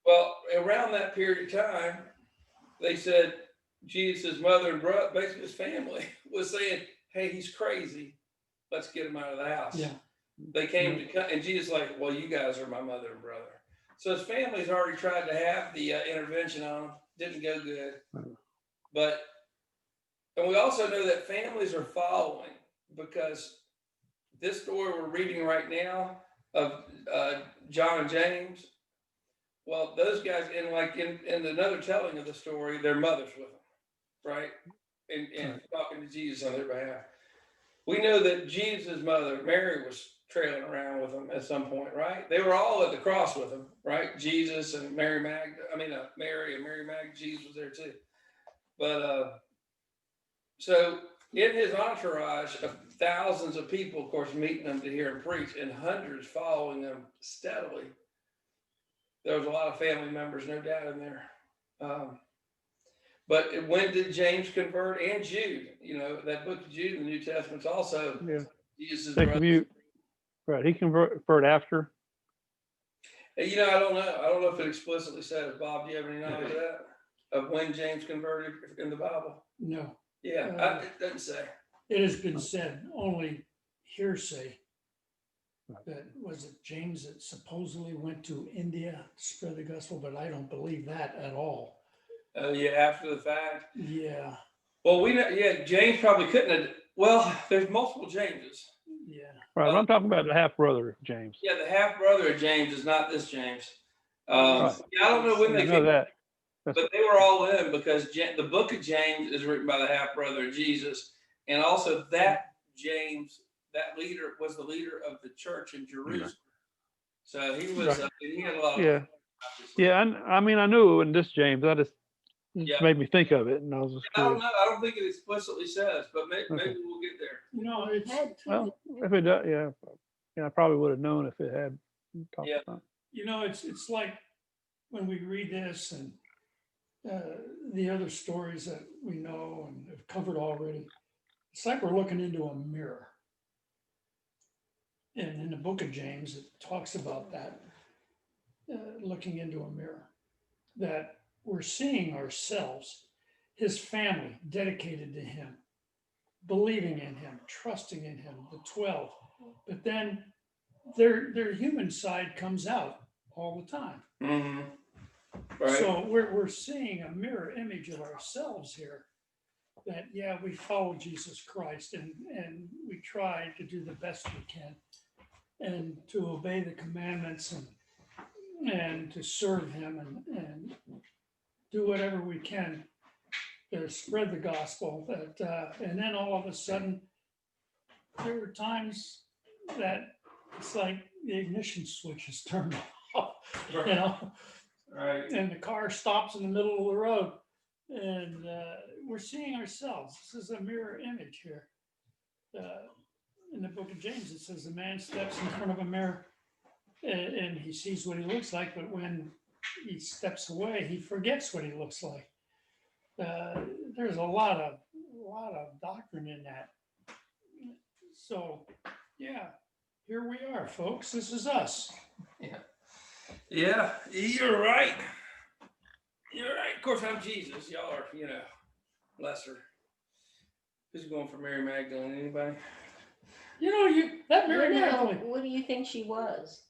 Well, around that period of time, they said Jesus' mother and brother, basically his family, was saying, hey, he's crazy. Let's get him out of the house. Yeah. They came and Jesus like, well, you guys are my mother and brother. So his family's already tried to have the intervention on him. Didn't go good. And we also know that families are following because this story we're reading right now of John and James Well, those guys, and like in another telling of the story, their mother's with them, right? And talking to Jesus on their behalf. We know that Jesus' mother, Mary, was trailing around with them at some point, right? They were all at the cross with him, right? Jesus and Mary Mary and Mary Magdalene, Jesus was there too. But so in his entourage of thousands of people, of course, meeting him to hear him preach, and hundreds following him steadily. There was a lot of family members, no doubt, in there. But when did James convert? And Jude, that book of Jude in the New Testament's also Jesus' brother. Right, he converted after. I don't know. I don't know if it explicitly says. Bob, do you have any knowledge of that? Of when James converted in the Bible? No, Yeah, it doesn't say. it has been said, only hearsay. That was it James that supposedly went to India to spread the gospel, but I don't believe that at all. Yeah, after the fact. Yeah, Well, we know. Yeah, James probably couldn't have. Well, there's multiple Jameses. yeah. Right, I'm talking about the half brother of James. Yeah, the half brother of James is not this James. Right. Yeah, I don't know when I they know came, that. but they were all in because the book of James is written by the half brother of Jesus, and also that James, that leader, was the leader of the church in Jerusalem. So he was. Right. He had a lot of. Yeah. Yeah, I mean, I knew it wasn't this James. I just Yeah. made me think of it, and I was just I don't curious. know. I don't think it explicitly says, but maybe we'll get there. It's Well, if it does, yeah, I probably would have known if it had talked Yeah. about. it's like when we read this and the other stories that we know and have covered already. It's like we're looking into a mirror. And in the book of James, it talks about that, looking into a mirror, that we're seeing ourselves, his family dedicated to him, believing in him, trusting in him, the 12. But then their human side comes out all the time. Mm-hmm. Right. So we're seeing a mirror image of ourselves here. That we follow Jesus Christ and we try to do the best we can and to obey the commandments and to serve him and do whatever we can to spread the gospel. That and then all of a sudden there were times that it's like the ignition switch is turned off, Right. and the car stops in the middle of the road. And we're seeing ourselves. This is a mirror image here. In the book of James, it says the man steps in front of a mirror and he sees what he looks like, but when he steps away, he forgets what he looks like. There's a lot of doctrine in that. So, here we are, folks. This is us. Yeah, you're right. You're right. Of course, I'm Jesus. Y'all are, lesser. Who's going for Mary Magdalene? Anybody? That Mary Magdalene. What do you think she was?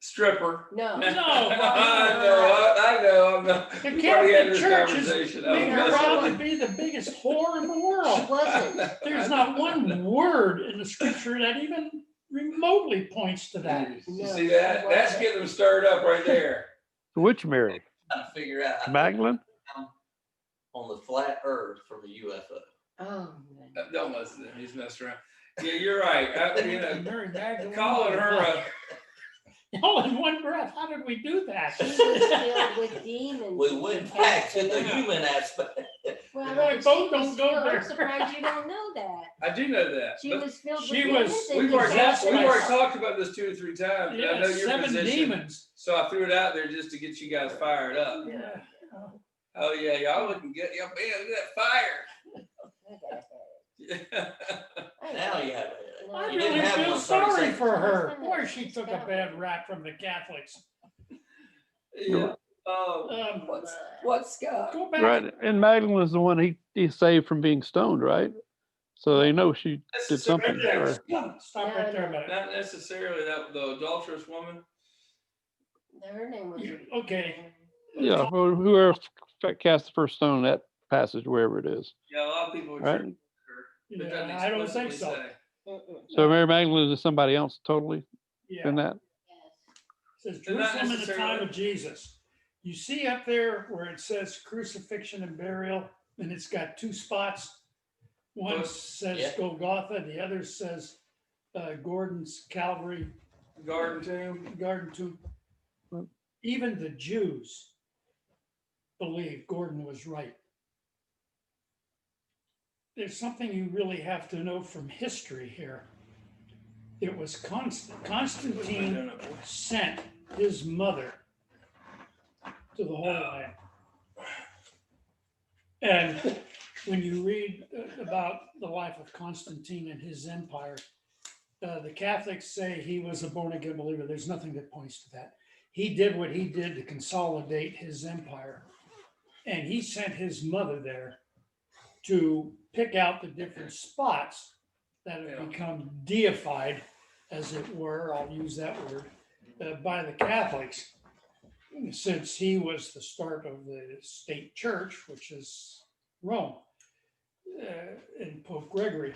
Stripper. No. No. I know. I'm not. The We've already had Catholic this Church is conversation. being I'm proud messing to be the biggest whore in the She world. wasn't. There's not one word in the scripture that even remotely points to that. You No, see that? she That's wasn't. getting them stirred up right there. Which Mary? Trying to figure out. I think Magdalene? I'm on the flat earth from the UFO. Oh, man. Don't listen to him. He's messing around. Yeah, you're right. Mary Magdalene. Calling her all in one breath. How did we do that? She was filled with demons. We and went cast back to them the out. human aspect. Well, Boy, she both was don't go filled- there. I'm surprised you don't know that. I do know that. She but was filled she with was- demons. and We've he already cast them out. talked about this 2 or 3 times. And I know your 7 position. demons. So I threw it out there just to get you guys fired up. Yeah. Oh yeah, y'all looking good. Yeah, man, look at that fire. Now you have it. I You didn't really have feel one 30 sorry seconds. for her. Boy, she took a bad rap from the Catholics. Yeah. What, Scott? Go back. Right, and Magdalene was the one he saved from being stoned, right? So they know she did something. Right there. Or- Stop right there a minute. Not necessarily the adulterous woman. Her name was. Okay. yeah, well, whoever cast the first stone in that passage, wherever it is. Yeah, a lot of people Right. attribute her. But it doesn't Yeah, I don't think explicitly so. say. Mm-mm. So Mary Magdalene is somebody else totally Yeah. in that. Yes. Says They're not Jerusalem in the time necessarily- of Jesus. You see up there where it says crucifixion and burial, and it's got two spots. One Well, says yeah. Golgotha, the other says Gordon's Calvary Garden tomb. tomb. Even the Jews believe Gordon was right. There's something you really have to know from history here. It was Constantine sent his mother to the Holy Land. And when you read about the life of Constantine and his empire, the Catholics say he was a born again believer. There's nothing that points to that. He did what he did to consolidate his empire. And he sent his mother there to pick out the different spots that have become deified, as it were, I'll use that word, by the Catholics, since he was the start of the state church, which is Rome, and Pope Gregory.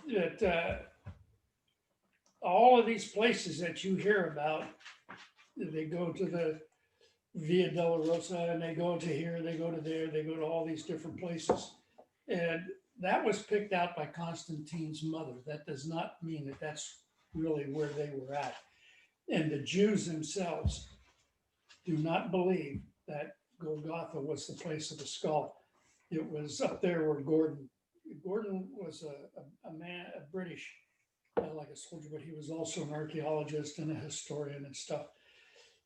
That all of these places that you hear about, they go to the Via Dolorosa, and they go to here, they go to there, they go to all these different places. And that was picked out by Constantine's mother. That does not mean that that's really where they were at. And the Jews themselves do not believe that Golgotha was the place of the skull. It was up there where Gordon was a man, a British, like a soldier, but he was also an archaeologist and a historian and stuff.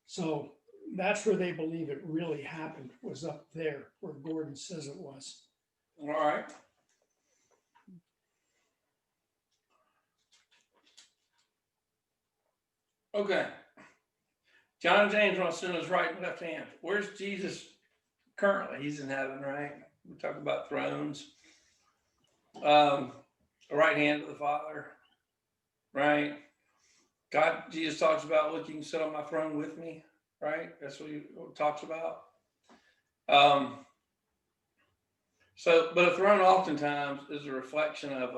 So that's where they believe it really happened, was up there where Gordon says it was. All right. Okay. John James wants to know his right and left hand. Where's Jesus currently? He's in heaven, right? We talk about thrones. The right hand of the Father, right? God, Jesus talks about, look, you can sit on my throne with me, right? That's what he talks about. But a throne oftentimes is a reflection of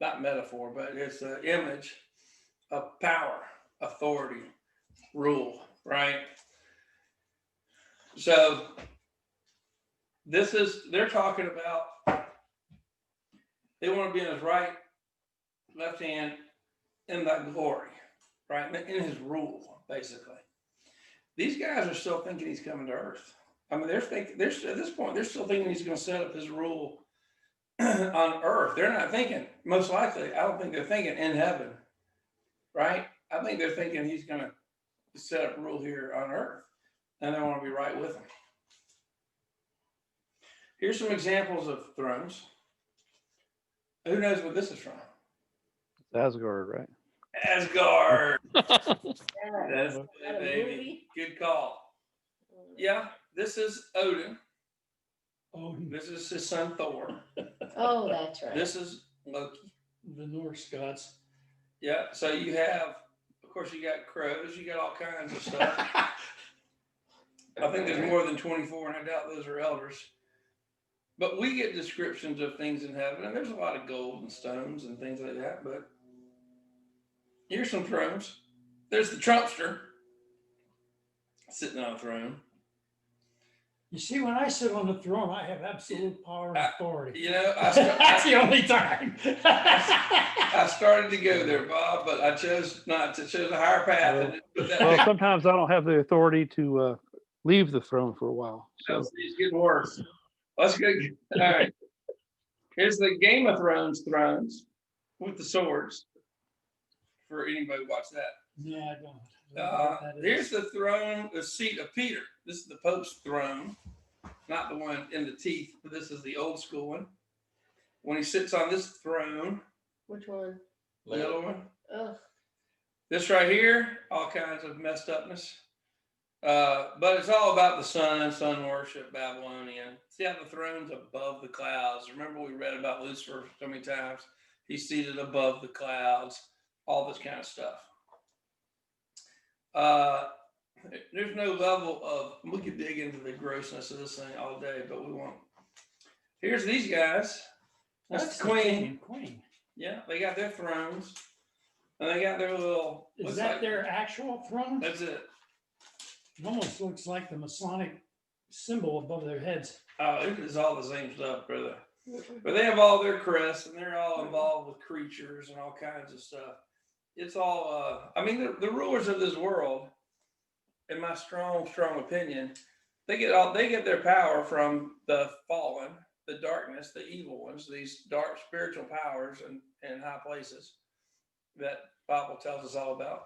not metaphor, but it's an image of power, authority, rule, right? So they're talking about, they want to be in his right, left hand in that glory, right? In his rule, basically. These guys are still thinking he's coming to earth. I mean, at this point, they're still thinking he's going to set up his rule on earth. They're not thinking, most likely, I don't think they're thinking in heaven, right? I think they're thinking he's going to set up rule here on earth, and they want to be right with him. Here's some examples of thrones. Who knows what this is from? Asgard, right? Asgard. That's Is that a baby. movie? Good call. Yeah, this is Odin. Odin, This is his son Thor. Oh, that's right. This is Loki. the Norse gods. Yeah, so you have, of course, you got crows, you got all kinds of stuff. I think there's more than 24, and I doubt those are elders. But we get descriptions of things in heaven, and there's a lot of gold and stones and things like that. But here's some thrones. There's the Trumpster sitting on a throne. You see, when I sit on the throne, I have absolute power and authority. You know, That's the only time. I started to go there, Bob, but I chose not to. Chose a higher path. Well, sometimes I don't have the authority to leave the throne for a while. So It's getting worse. Let's go. All right. Here's the Game of Thrones thrones with the swords. For anybody watch that. No, I don't. I don't know what that is. Here's the throne, the seat of Peter. This is the Pope's throne, not the one in the teeth, but this is the old school one. When he sits on this throne, Which one? the other one, Ugh. this right here, all kinds of messed upness. But it's all about the sun worship, Babylonian. See how the throne's above the clouds. Remember we read about Lucifer so many times. He's seated above the clouds, all this kind of stuff. There's no level of, we could dig into the grossness of this thing all day, but we won't. Here's these guys. That's the the king queen. and queen. Yeah, they got their thrones. And they got their little. Is looks that like- their actual throne? That's it. It almost looks like the Masonic symbol above their heads. Oh, it is all the same stuff, brother. Mm-mm. But they have all their crests, and they're all involved with creatures and all kinds of stuff. It's all. I mean, the rulers of this world, in my strong opinion, they get their power from the fallen, the darkness, the evil ones, these dark spiritual powers and high places that Bible tells us all about.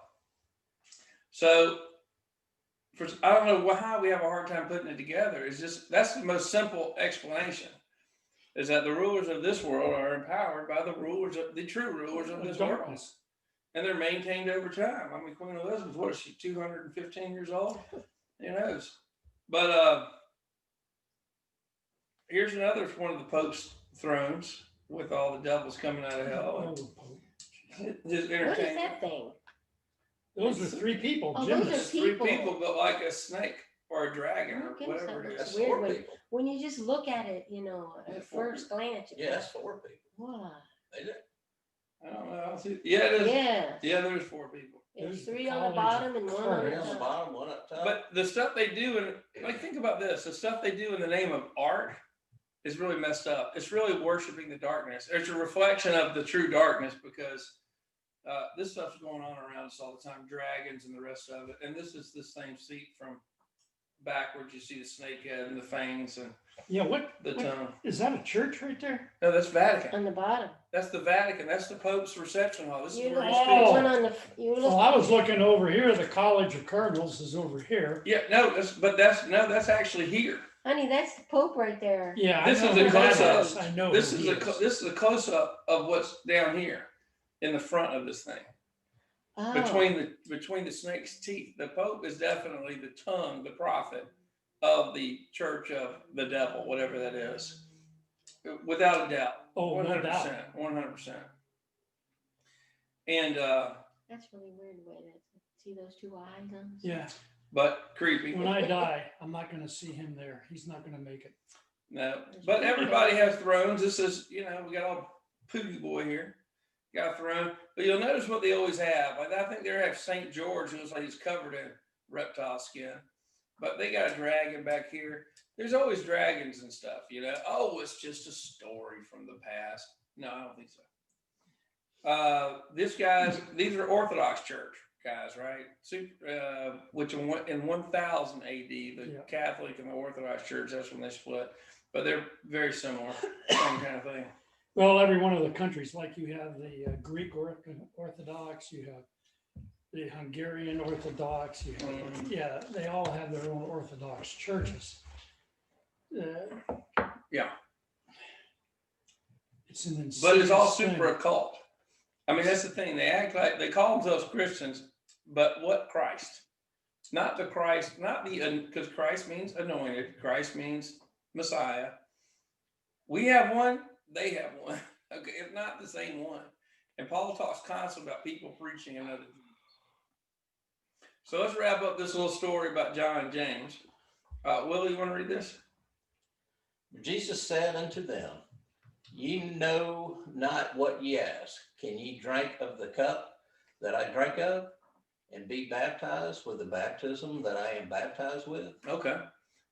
So, I don't know how we have a hard time putting it together. It's just that's the most simple explanation. Is that the rulers of this world are empowered by the true rulers of this world, Darkness. and they're maintained over time. I mean, Queen Elizabeth, what is she, 215 years old? Who knows? But here's another one of the Pope's thrones with all the devils coming out of hell. Oh, His What is entertainment. that thing? those are three people, Oh, those are gymnasts. Three people. people, but like a snake or a dragon or Okay, whatever so it it's is. That's weird four when- people. When you just look at it, you know, Yeah, at four first glance. you Yeah, go, that's four people. What? They did. I don't know. Yeah, it is. Yeah. Yeah, there's four people. There's There's the 3 on the college bottom and of 1 on Three the on the top. bottom, one up top. But the stuff they do, and like, think about this: the stuff they do in the name of art is really messed up. It's really worshiping the darkness. It's a reflection of the true darkness because this stuff's going on around us all the time. Dragons and the rest of it, and this is the same seat from backwards. You see the snake head and the fangs and Yeah, what the tongue. is that? A church right there? No, that's Vatican. On the bottom. That's the Vatican. That's the Pope's reception hall. This is You where look he at the speaks. one on the, you Well, look, I was looking over here. The College of Cardinals is over here. Yeah, no, that's actually here. honey, that's the Pope right there. Yeah, This I know is a who that close-up. is. I know This who is he this is a close up of what's down here in the front of this thing. Oh. Between the snake's teeth. The Pope is definitely the tongue, the prophet of the Church of the Devil, whatever that is, without a doubt. Oh, no 100%, doubt. 100%. And That's really weird the way that, see those 2 eyes on? Yeah. but creepy. When I die, I'm not going to see him there. He's not going to make it. No, but everybody has thrones. This is, we got old Poogie Boy here. Got a throne. But you'll notice what they always have. Like, I think they have St. George, who looks like he's covered in reptile skin. But they got a dragon back here. There's always dragons and stuff, Oh, it's just a story from the past. No, I don't think so. These are Orthodox Church guys, right? Which in 1000 AD, the Catholic and the Orthodox Church, that's when they split. But they're very similar, same kind of thing. Well, every one of the countries, like you have the Greek Orthodox, you have the Hungarian Orthodox, you have, yeah, they all have their own Orthodox churches. Yeah. It's an insane. But it's all super occult. I mean, that's the thing. They act like they call themselves Christians, but what Christ? Not the Christ, because Christ means anointed. Christ means Messiah. We have one, they have one. Okay, it's not the same one. And Paul talks constantly about people preaching another Jesus. So let's wrap up this little story about John and James. Willie, you want to read this? Jesus said unto them, Ye know not what ye ask. Can ye drink of the cup that I drink of, and be baptized with the baptism that I am baptized with? Okay.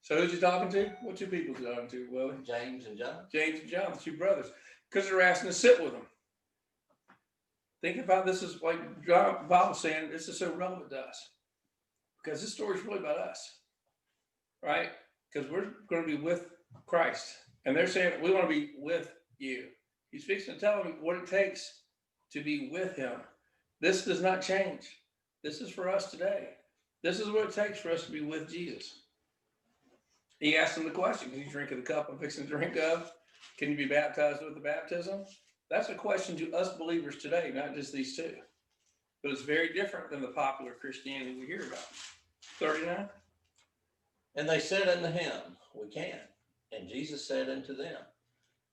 So who's he talking to? What two people is he talking to, Willie? James and John. James and John, the two brothers, because they're asking to sit with them. Think about this is like John Bible saying this is so relevant to us, because this story is really about us, right? Because we're going to be with Christ, and they're saying we want to be with you. He's fixing to tell them what it takes to be with Him. This does not change. This is for us today. This is what it takes for us to be with Jesus. He asked them the question, can you drink of the cup I'm fixing to drink of? Can you be baptized with the baptism? That's a question to us believers today, not just these two. But it's very different than the popular Christianity we hear about. 39. And they said unto him, We can. And Jesus said unto them,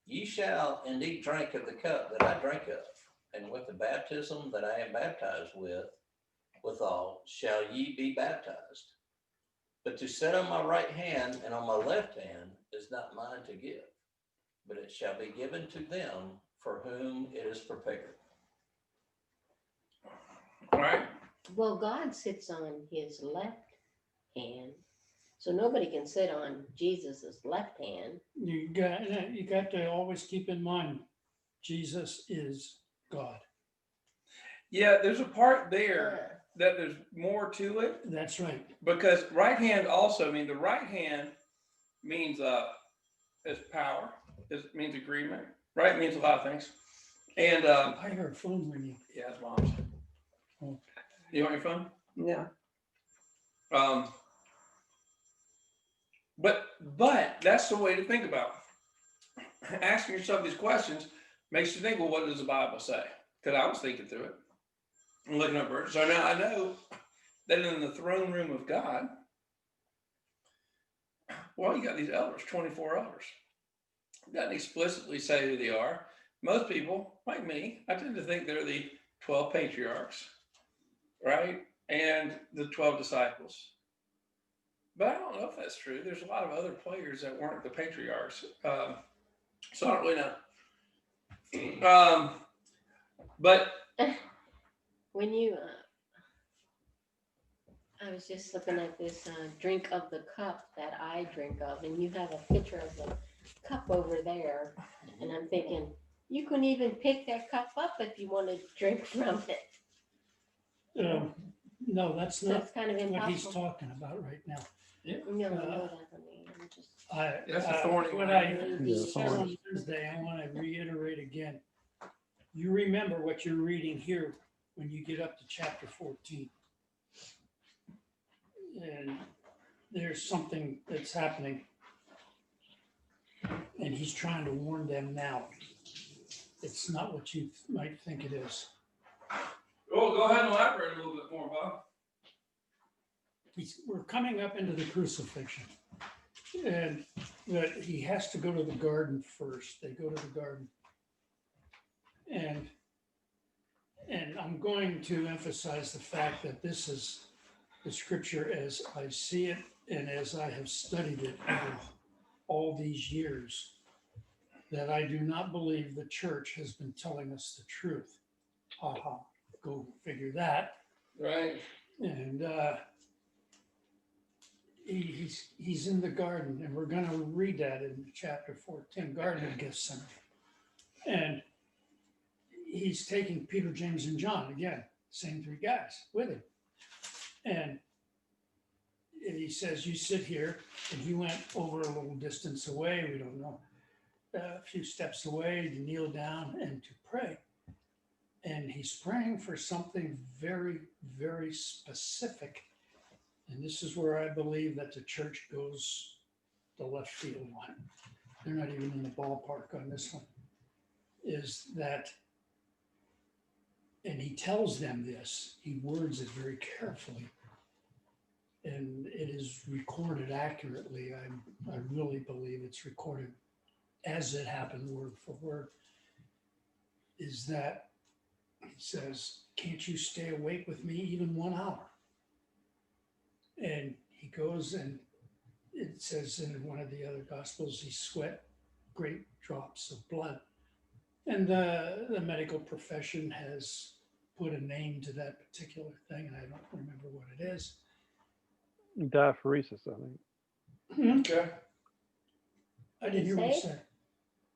Ye shall indeed drink of the cup that I drink of, and with the baptism that I am baptized withal shall ye be baptized. But to sit on my right hand and on my left hand is not mine to give, but it shall be given to them for whom it is prepared. right? Well, God sits on his left hand, so nobody can sit on Jesus's left hand. You got to always keep in mind, Jesus is God. Yeah, there's a part there that there's more to it, That's right. because right hand also, I mean, the right hand means is power. It means agreement. Right means a lot of things. And I heard a phone ringing. yeah, it's mom's. Oh. You want your phone? Yeah. But that's the way to think about it. Asking yourself these questions makes you think, well, what does the Bible say? Because I was thinking through it and looking up verses. So now I know that in the throne room of God, well, you got these elders, 24 elders. It doesn't explicitly say who they are. Most people, like me, I tend to think they're the 12 patriarchs, right? And the 12 disciples. But I don't know if that's true. There's a lot of other players that weren't the patriarchs. So I don't really know. But When you, I was just looking at this drink of the cup that I drink of, and you have a picture of the cup over there, and I'm thinking, you couldn't even pick that cup up if you wanted to drink from it. No, that's So not it's kind of what he's impossible. talking about right now. No, I know that, honey. I'm just, that's a thorny What one. I Yeah, said on Wednesday, I want to reiterate again. You remember what you're reading here when you get up to chapter 14. And there's something that's happening. And he's trying to warn them now. It's not what you might think it is. Well, go ahead and elaborate a little bit more, Bob. We're coming up into the crucifixion. And that he has to go to the garden first. They go to the garden. And I'm going to emphasize the fact that this is the scripture as I see it and as I have studied it over all these years, that I do not believe the church has been telling us the truth. Haha, go figure that. Right. And he's in the garden, and we're going to read that in chapter 14, Garden of Gethsemane. And he's taking Peter, James, and John, again, same three guys with him. And he says, you sit here, and he went over a little distance away, we don't know, a few steps away to kneel down and to pray. And he's praying for something very, very specific. And this is where I believe that the church goes the left field one. They're not even in the ballpark on this one. Is that, and he tells them this, he words it very carefully. And it is recorded accurately. I really believe it's recorded as it happened, word for word. Is that he says, can't you stay awake with me even 1 hour? And he goes, and it says in one of the other gospels, he sweat great drops of blood. And the medical profession has put a name to that particular thing, and I don't remember what it is. Diaphoresis, I think. Okay. I didn't hear what you said.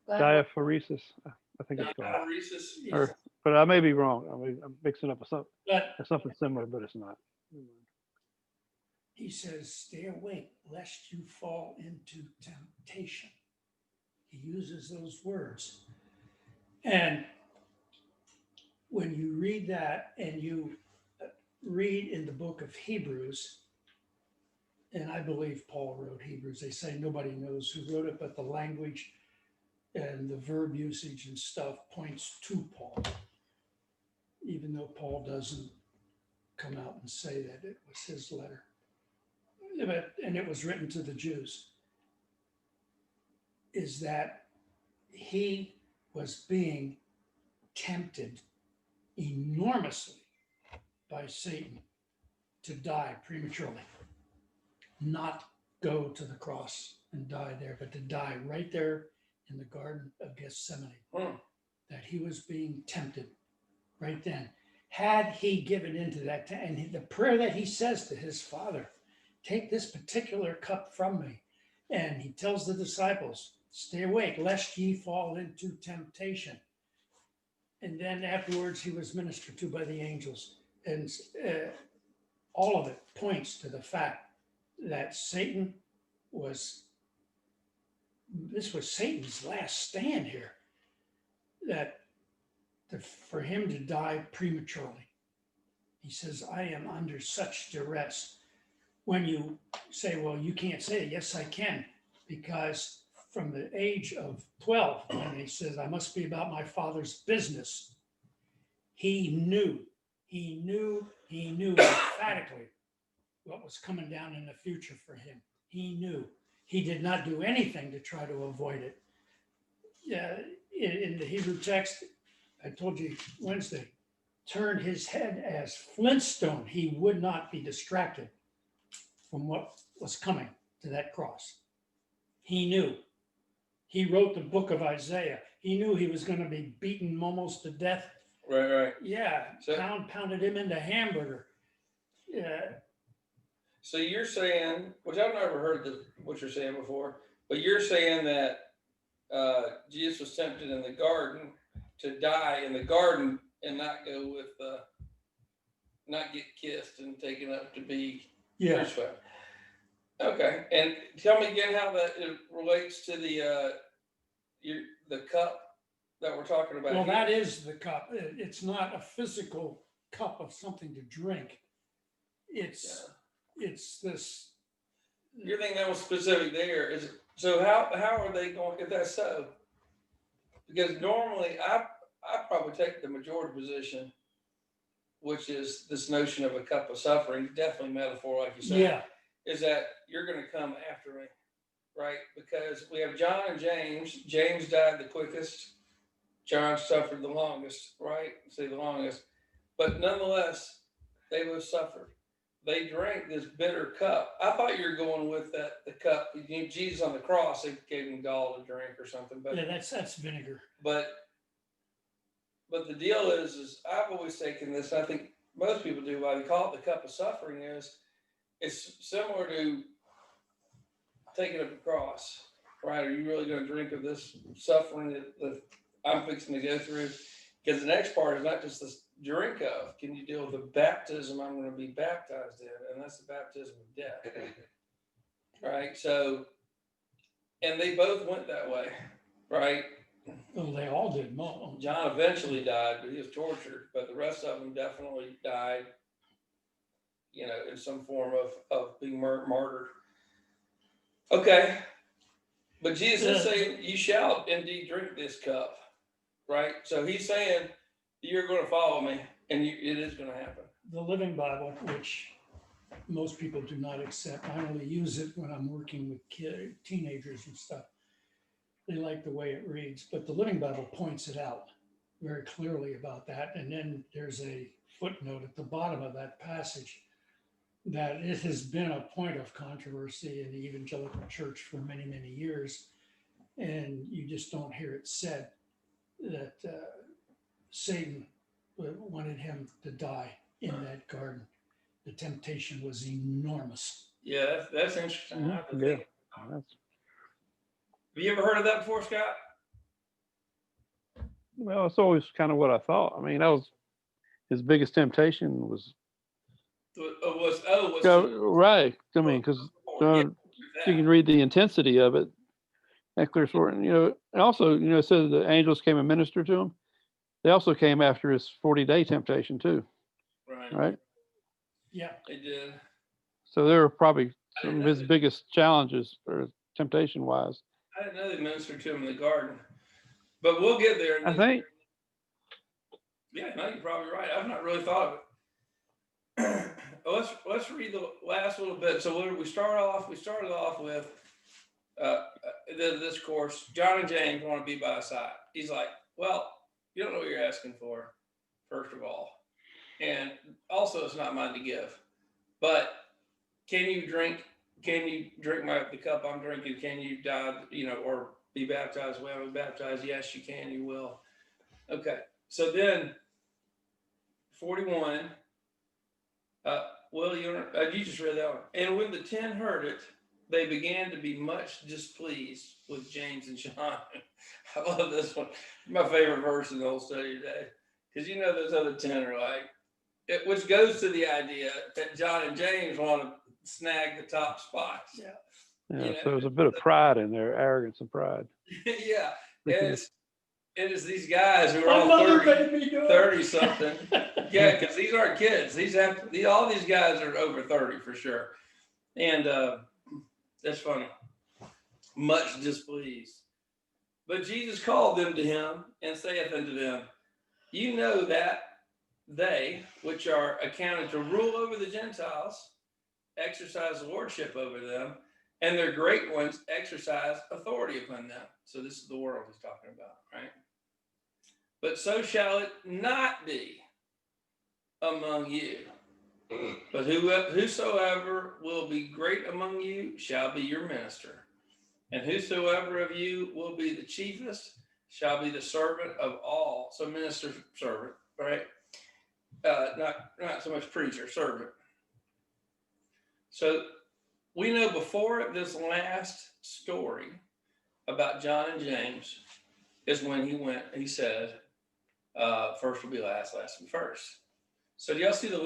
go ahead. Diaphoresis, I think it's called. Diaphoresis. Or, but I may be wrong. I mean, I'm mixing up with But something similar, but it's not. he says, stay awake lest you fall into temptation. He uses those words. And when you read that and you read in the book of Hebrews, and I believe Paul wrote Hebrews, they say nobody knows who wrote it, but the language and the verb usage and stuff points to Paul, even though Paul doesn't come out and say that it was his letter. And it was written to the Jews, is that he was being tempted enormously by Satan to die prematurely, not go to the cross and die there, but to die right there in the Garden of Gethsemane. That he was being tempted right then. had he given into that, and the prayer that he says to his Father, take this particular cup from me. And he tells the disciples, stay awake, lest ye fall into temptation. And then afterwards, he was ministered to by the angels. And all of it points to the fact that this was Satan's last stand here, that for him to die prematurely. He says, I am under such duress. When you say, well, you can't say it, yes, I can, because from the age of 12, when he says, I must be about my Father's business, he knew emphatically what was coming down in the future for him. He knew. He did not do anything to try to avoid it. In the Hebrew text, I told you Wednesday, turned his head as flintstone. He would not be distracted from what was coming to that cross. He knew. He wrote the book of Isaiah. He knew he was going to be beaten almost to death. Right. Yeah, So- pounded him into hamburger. Yeah. So you're saying, which I've never heard what you're saying before, but you're saying that Jesus was tempted in the garden to die in the garden and not go with, not get kissed and taken up to be crucified. Okay, and tell me again how that it relates to the cup that we're talking about. Well, here. that is the cup. It's not a physical cup of something to drink. It's this. You're thinking that was specific there. Is it, so how are they going, if that's so? Because normally I probably take the majority position, which is this notion of a cup of suffering, definitely metaphor, like you said. Yeah. Is that you're going to come after me, right? Because we have John and James. James died the quickest. John suffered the longest, right? Say the longest. But nonetheless, they both suffered. They drank this bitter cup. I thought you were going with the cup. Jesus on the cross, they gave him gall to drink or something. But Yeah, that's vinegar. But the deal is I've always taken this. I think most people do. Why they call it the cup of suffering is it's similar to taking up the cross, right? Are you really going to drink of this suffering that I'm fixing to go through? Because the next part is not just this drink of. Can you deal with the baptism I'm going to be baptized in? And that's the baptism of death, right? So, and they both went that way, right? Well, they all did. John eventually died, but he was tortured. But the rest of them definitely died, in some form of being martyred. Okay. But Jesus is saying, you shall indeed drink this cup, right? So he's saying, you're going to follow me, and it is going to happen. The Living Bible, which most people do not accept. I only use it when I'm working with teenagers and stuff. They like the way it reads, but the Living Bible points it out very clearly about that. And then there's a footnote at the bottom of that passage that it has been a point of controversy in the evangelical church for many, many years. And you just don't hear it said that Satan wanted him to die in that garden. The temptation was enormous. Yeah, that's interesting. I have to think. Have you ever heard of that before, Scott? Well, it's always kind of what I thought. I mean, that was his biggest temptation was. Right. I mean, because you can read the intensity of it. That clear for it. And also, it says the angels came and ministered to him. They also came after his 40-day temptation too. Right. Yeah, they did. So they were probably some of his biggest challenges, or temptation-wise. I didn't know they ministered to him in the garden, but we'll get there. I think. Yeah, no, you're probably right. I've not really thought of it. Let's read the last little bit. So what did we start off? We started off with this course. John and James want to be by his side. He's like, well, you don't know what you're asking for, first of all. And also, it's not mine to give. But can you drink the cup I'm drinking? Can you die, or be baptized? Well, I'm baptized. Yes, you can. You will. Okay. So then, 41. Well, you just read that one. And when the 10 heard it, they began to be much displeased with James and John. I love this one. My favorite verse in the whole study today. Because those other 10 are like, which goes to the idea that John and James want to snag the top spots. Yeah. Yeah, so there's a bit of pride in there, arrogance and pride. Yeah. And it is these guys who are My all mother 30, made me do it. 30 something. Yeah, because these aren't kids. All these guys are over 30 for sure. And that's funny. Much displeased. But Jesus called them to him and saith unto them, you know that they, which are accounted to rule over the Gentiles, exercise lordship over them, and their great ones exercise authority upon them. So this is the world he's talking about, right? But so shall it not be among you. But whosoever will be great among you shall be your minister. And whosoever of you will be the chiefest shall be the servant of all. So minister, servant, right? Not so much preacher, servant. So we know before this last story about John and James is when he said, first will be last, last will be first. So do y'all see the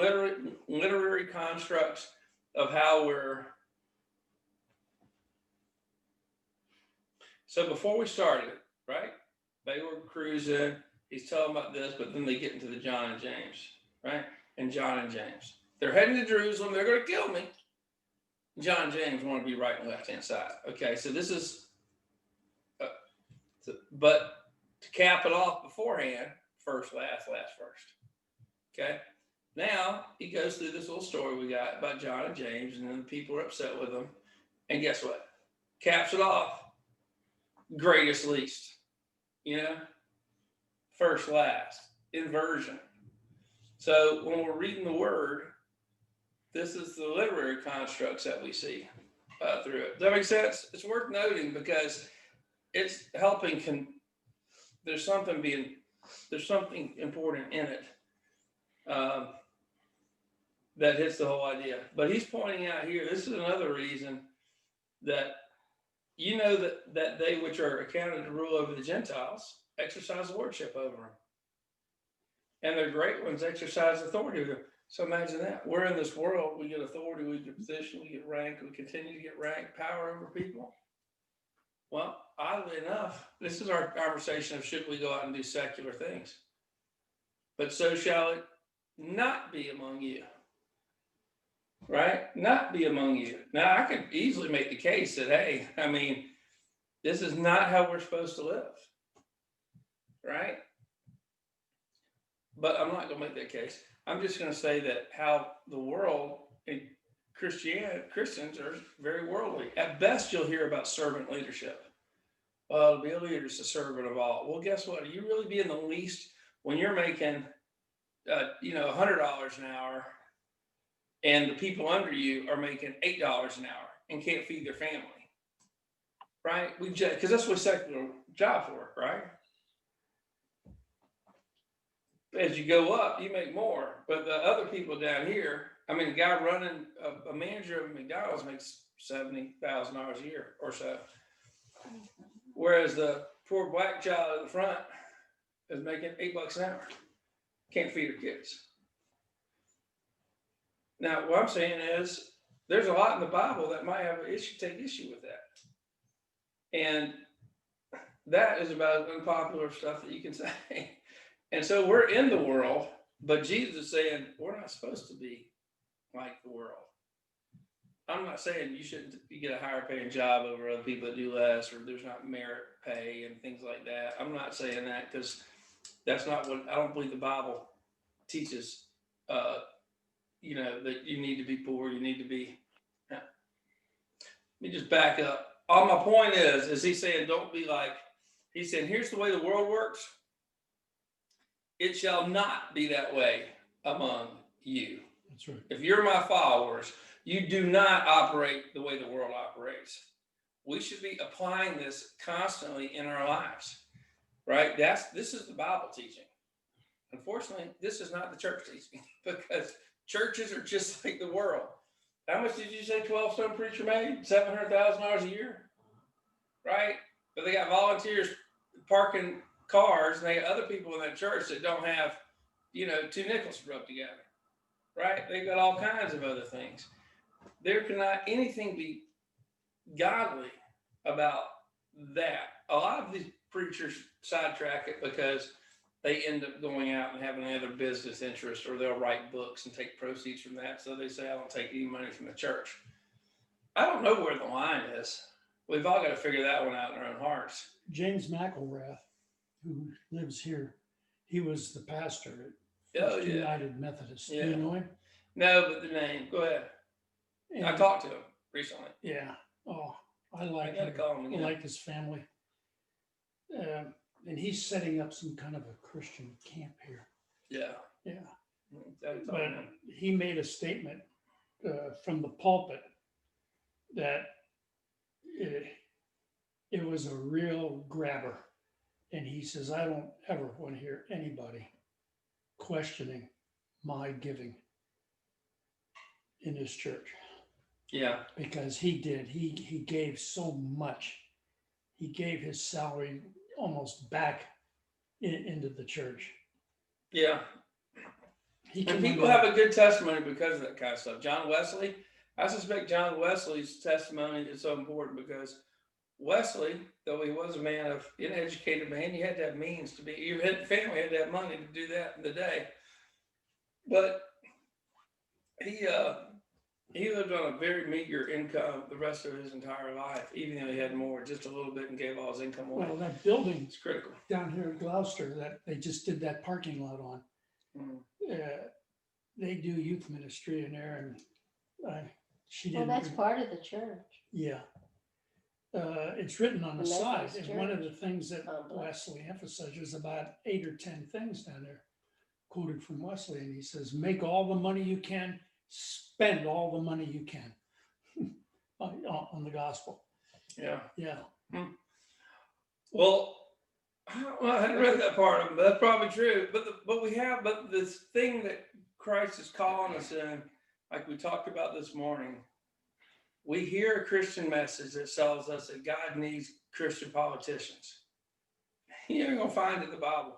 literary constructs of how so before we started, right? They were cruising, he's telling about this, but then they get into the John and James, right? And John and James. They're heading to Jerusalem, they're going to kill me. John and James want to be right and left-hand side. Okay, so this is, but to cap it off beforehand, first, last, last, first. Okay, now he goes through this little story we got about John and James, and then the people are upset with them. And guess what? Caps it off. Greatest, least. First, last. Inversion. So when we're reading the word, this is the literary constructs that we see through it. Does that make sense? It's worth noting because it's helping. There's something important in it that hits the whole idea. But he's pointing out here, this is another reason that that they which are accounted to rule over the Gentiles exercise lordship over them. And their great ones exercise authority over them. So imagine that. We're in this world, we get authority, we get position, we get rank, we continue to get rank, power over people. Well, oddly enough, this is our conversation of should we go out and do secular things. But so shall it not be among you. Right? Not be among you. Now, I could easily make the case that, hey, this is not how we're supposed to live. Right? But I'm not going to make that case. I'm just going to say that how the world and Christians are very worldly. At best, you'll hear about servant leadership. Well, to be a leader is a servant of all. Well, guess what? Are you really being the least when you're making, $100 an hour and the people under you are making $8 an hour and can't feed their family? Right? Because that's what secular jobs work, right? As you go up, you make more. But the other people down here, the guy running a manager of McDonald's makes $70,000 a year or so. Whereas the poor black child at the front is making $8 an hour. Can't feed her kids. Now, what I'm saying is there's a lot in the Bible that might have take issue with that. And that is about unpopular stuff that you can say. And so we're in the world, but Jesus is saying we're not supposed to be like the world. I'm not saying you get a higher paying job over other people that do less, or there's not merit pay and things like that. I'm not saying that because that's not what I don't believe the Bible teaches. That you need to be poor, you need to be. Let me just back up. All my point is he's saying don't be like. He's saying here's the way the world works. It shall not be that way among you. That's right. If you're my followers, you do not operate the way the world operates. We should be applying this constantly in our lives, right? This is the Bible teaching. Unfortunately, this is not the church teaching because churches are just like the world. How much did you say 12 Stone Preacher made? $700,000 a year, right? But they got volunteers parking cars, and they got other people in that church that don't have, two nickels to rub together, right? They've got all kinds of other things. There cannot anything be godly about that. A lot of these preachers sidetrack it because they end up going out and having other business interests, or they'll write books and take proceeds from that. So they say, I don't take any money from the church. I don't know where the line is. We've all got to figure that one out in our own hearts. James McElrath, who lives here, he was the pastor at Oh, yeah. United Methodist. Do Yeah. you know him? No, but the name. Go ahead. I And- talked to him recently. Yeah. Oh, I I like gotta him. call him I again. like his family. And he's setting up some kind of a Christian camp here. Yeah. Yeah. Gotta talk But to him. he made a statement from the pulpit that it was a real grabber. And he says, I don't ever want to hear anybody questioning my giving in this church. Yeah. Because he did. He gave so much. He gave his salary almost back into the church. Yeah. He And came people under- have a good testimony because of that kind of stuff. John Wesley, I suspect John Wesley's testimony is so important because Wesley, though he was a man of an educated man, you had to have means to be, your family had to have money to do that in the day. But he lived on a very meager income the rest of his entire life, even though he had more, just a little bit, and gave all his income away. Well, that building It's critical. down here in Gloucester that they just did that parking lot on, they do youth ministry in there, and she Well, didn't. that's part of the church. Yeah. It's written on the The side, Methodist and one of Church. the things that Oh, boy. Wesley emphasizes, about 8 or 10 things down there, quoted from Wesley, and he says, make all the money you can, spend all the money you can on the gospel. Yeah. Yeah. Well, I hadn't read that part of it, but that's probably true. But this thing that Christ is calling us in, like we talked about this morning, we hear a Christian message that tells us that God needs Christian politicians. You ain't gonna find it in the Bible.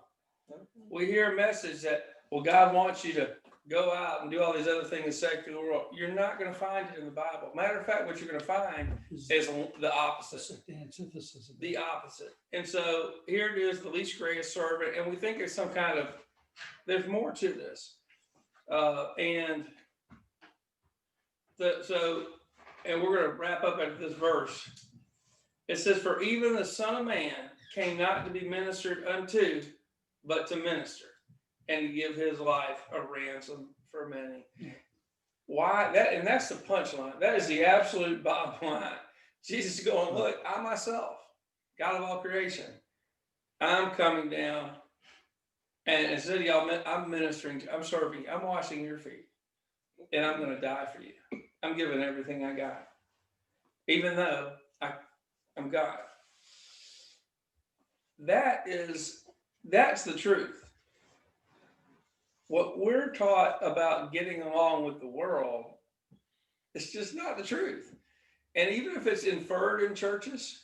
We hear a message that, well, God wants you to go out and do all these other things in the secular world. You're not gonna find it in the Bible. Matter of fact, what you're gonna find is the opposite. The antithesis of The opposite. And so here it is, the least greatest servant, and we think it's some kind of, there's more to this. And we're going to wrap up at this verse. It says, for even the Son of Man came not to be ministered unto, but to minister, and to give his life a ransom for many. Yeah. Why that? And that's the punchline. That is the absolute bottom line. Jesus is going, look, I myself, God of all creation, I'm coming down, and instead of y'all, I'm ministering, I'm serving, I'm washing your feet, and I'm going to die for you. I'm giving everything I got, even though I'm God. That's the truth. What we're taught about getting along with the world, it's just not the truth. And even if it's inferred in churches,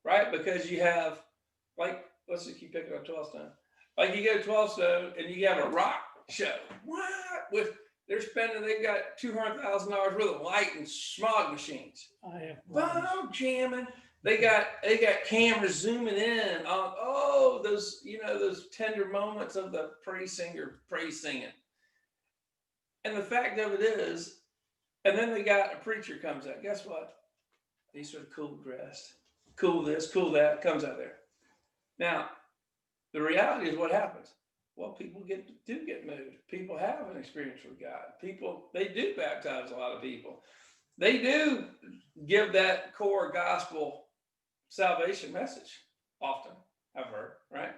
right? Because you have, like, let's just keep picking on 12 Stone. Like you go to 12 Stone and you have a rock show. What? They've got $200,000 worth of light and smog machines. I have Wow, jamming. They got cameras zooming in on those tender moments of the praise singer praise singing. And the fact of it is, and then they got a preacher comes out. Guess what? These are the cool dressed, cool this, cool that, comes out there. Now, the reality is what happens. Well, people do get moved. People have an experience with God. They do baptize a lot of people. They do give that core gospel salvation message often, I've heard, right?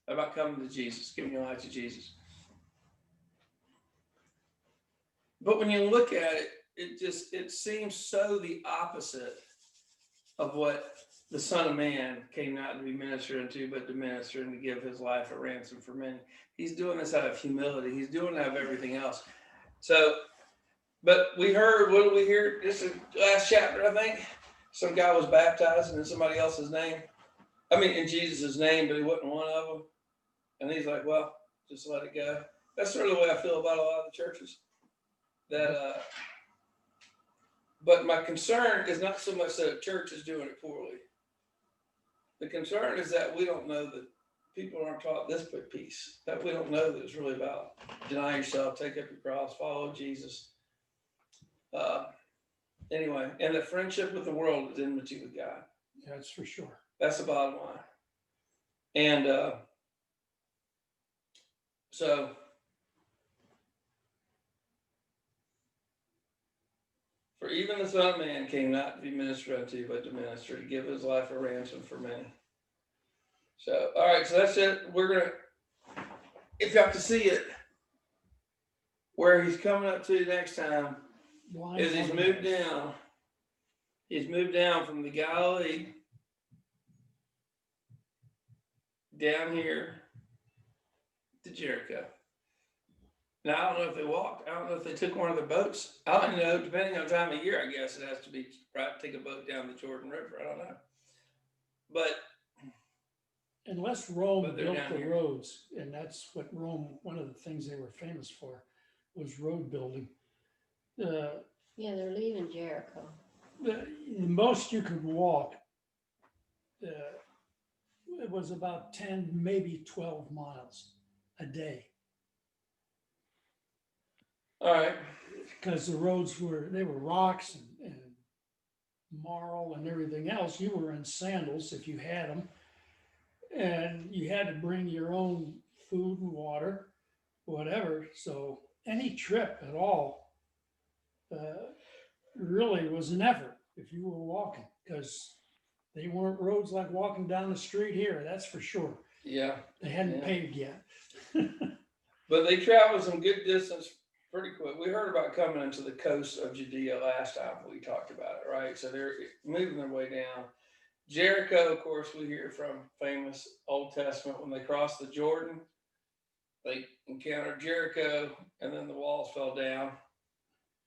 About coming to Jesus, giving your life to Jesus. But when you look at it, it seems so the opposite of what the Son of Man came not to be ministered unto, but to minister and to give his life a ransom for many. He's doing this out of humility. He's doing it out of everything else. So, but we heard, what did we hear? This is last chapter, I think. Some guy was baptized in somebody else's name. I mean, in Jesus' name, but he wasn't one of them. And he's like, well, just let it go. That's sort of the way I feel about a lot of the churches. That, but my concern is not so much that a church is doing it poorly. The concern is that we don't know that people aren't taught this piece, that we don't know that it's really about deny yourself, take up your cross, follow Jesus. Anyway, and that friendship with the world is enmity with God. That's for sure. That's the bottom line. And so for even the Son of Man came not to be ministered unto, but to minister, to give his life a ransom for many. So, all right, so that's it. We're gonna, if y'all can see it, where he's coming up to next time is he's moved down. He's moved down from the Galilee down here to Jericho. Now, I don't know if they walked. I don't know if they took one of the boats. I don't know. Depending on time of year, I guess it has to be right. Take a boat down the Jordan River. I don't know. But unless Rome But they're built down the here. roads, and that's what Rome, one of the things they were famous for, was road building. Yeah, they're leaving Jericho. The most you could walk, it was about 10, maybe 12 miles a day. all right. Because the roads they were rocks and marl and everything else. You were in sandals if you had them. And you had to bring your own food and water, whatever. So any trip at all really was an effort if you were walking, because they weren't roads like walking down the street here, that's for sure. Yeah. They hadn't Yeah. paved yet. But they traveled some good distance pretty quick. We heard about coming into the coast of Judea last time we talked about it, right? So they're moving their way down. Jericho, of course, we hear from famous Old Testament when they crossed the Jordan. They encountered Jericho, and then the walls fell down.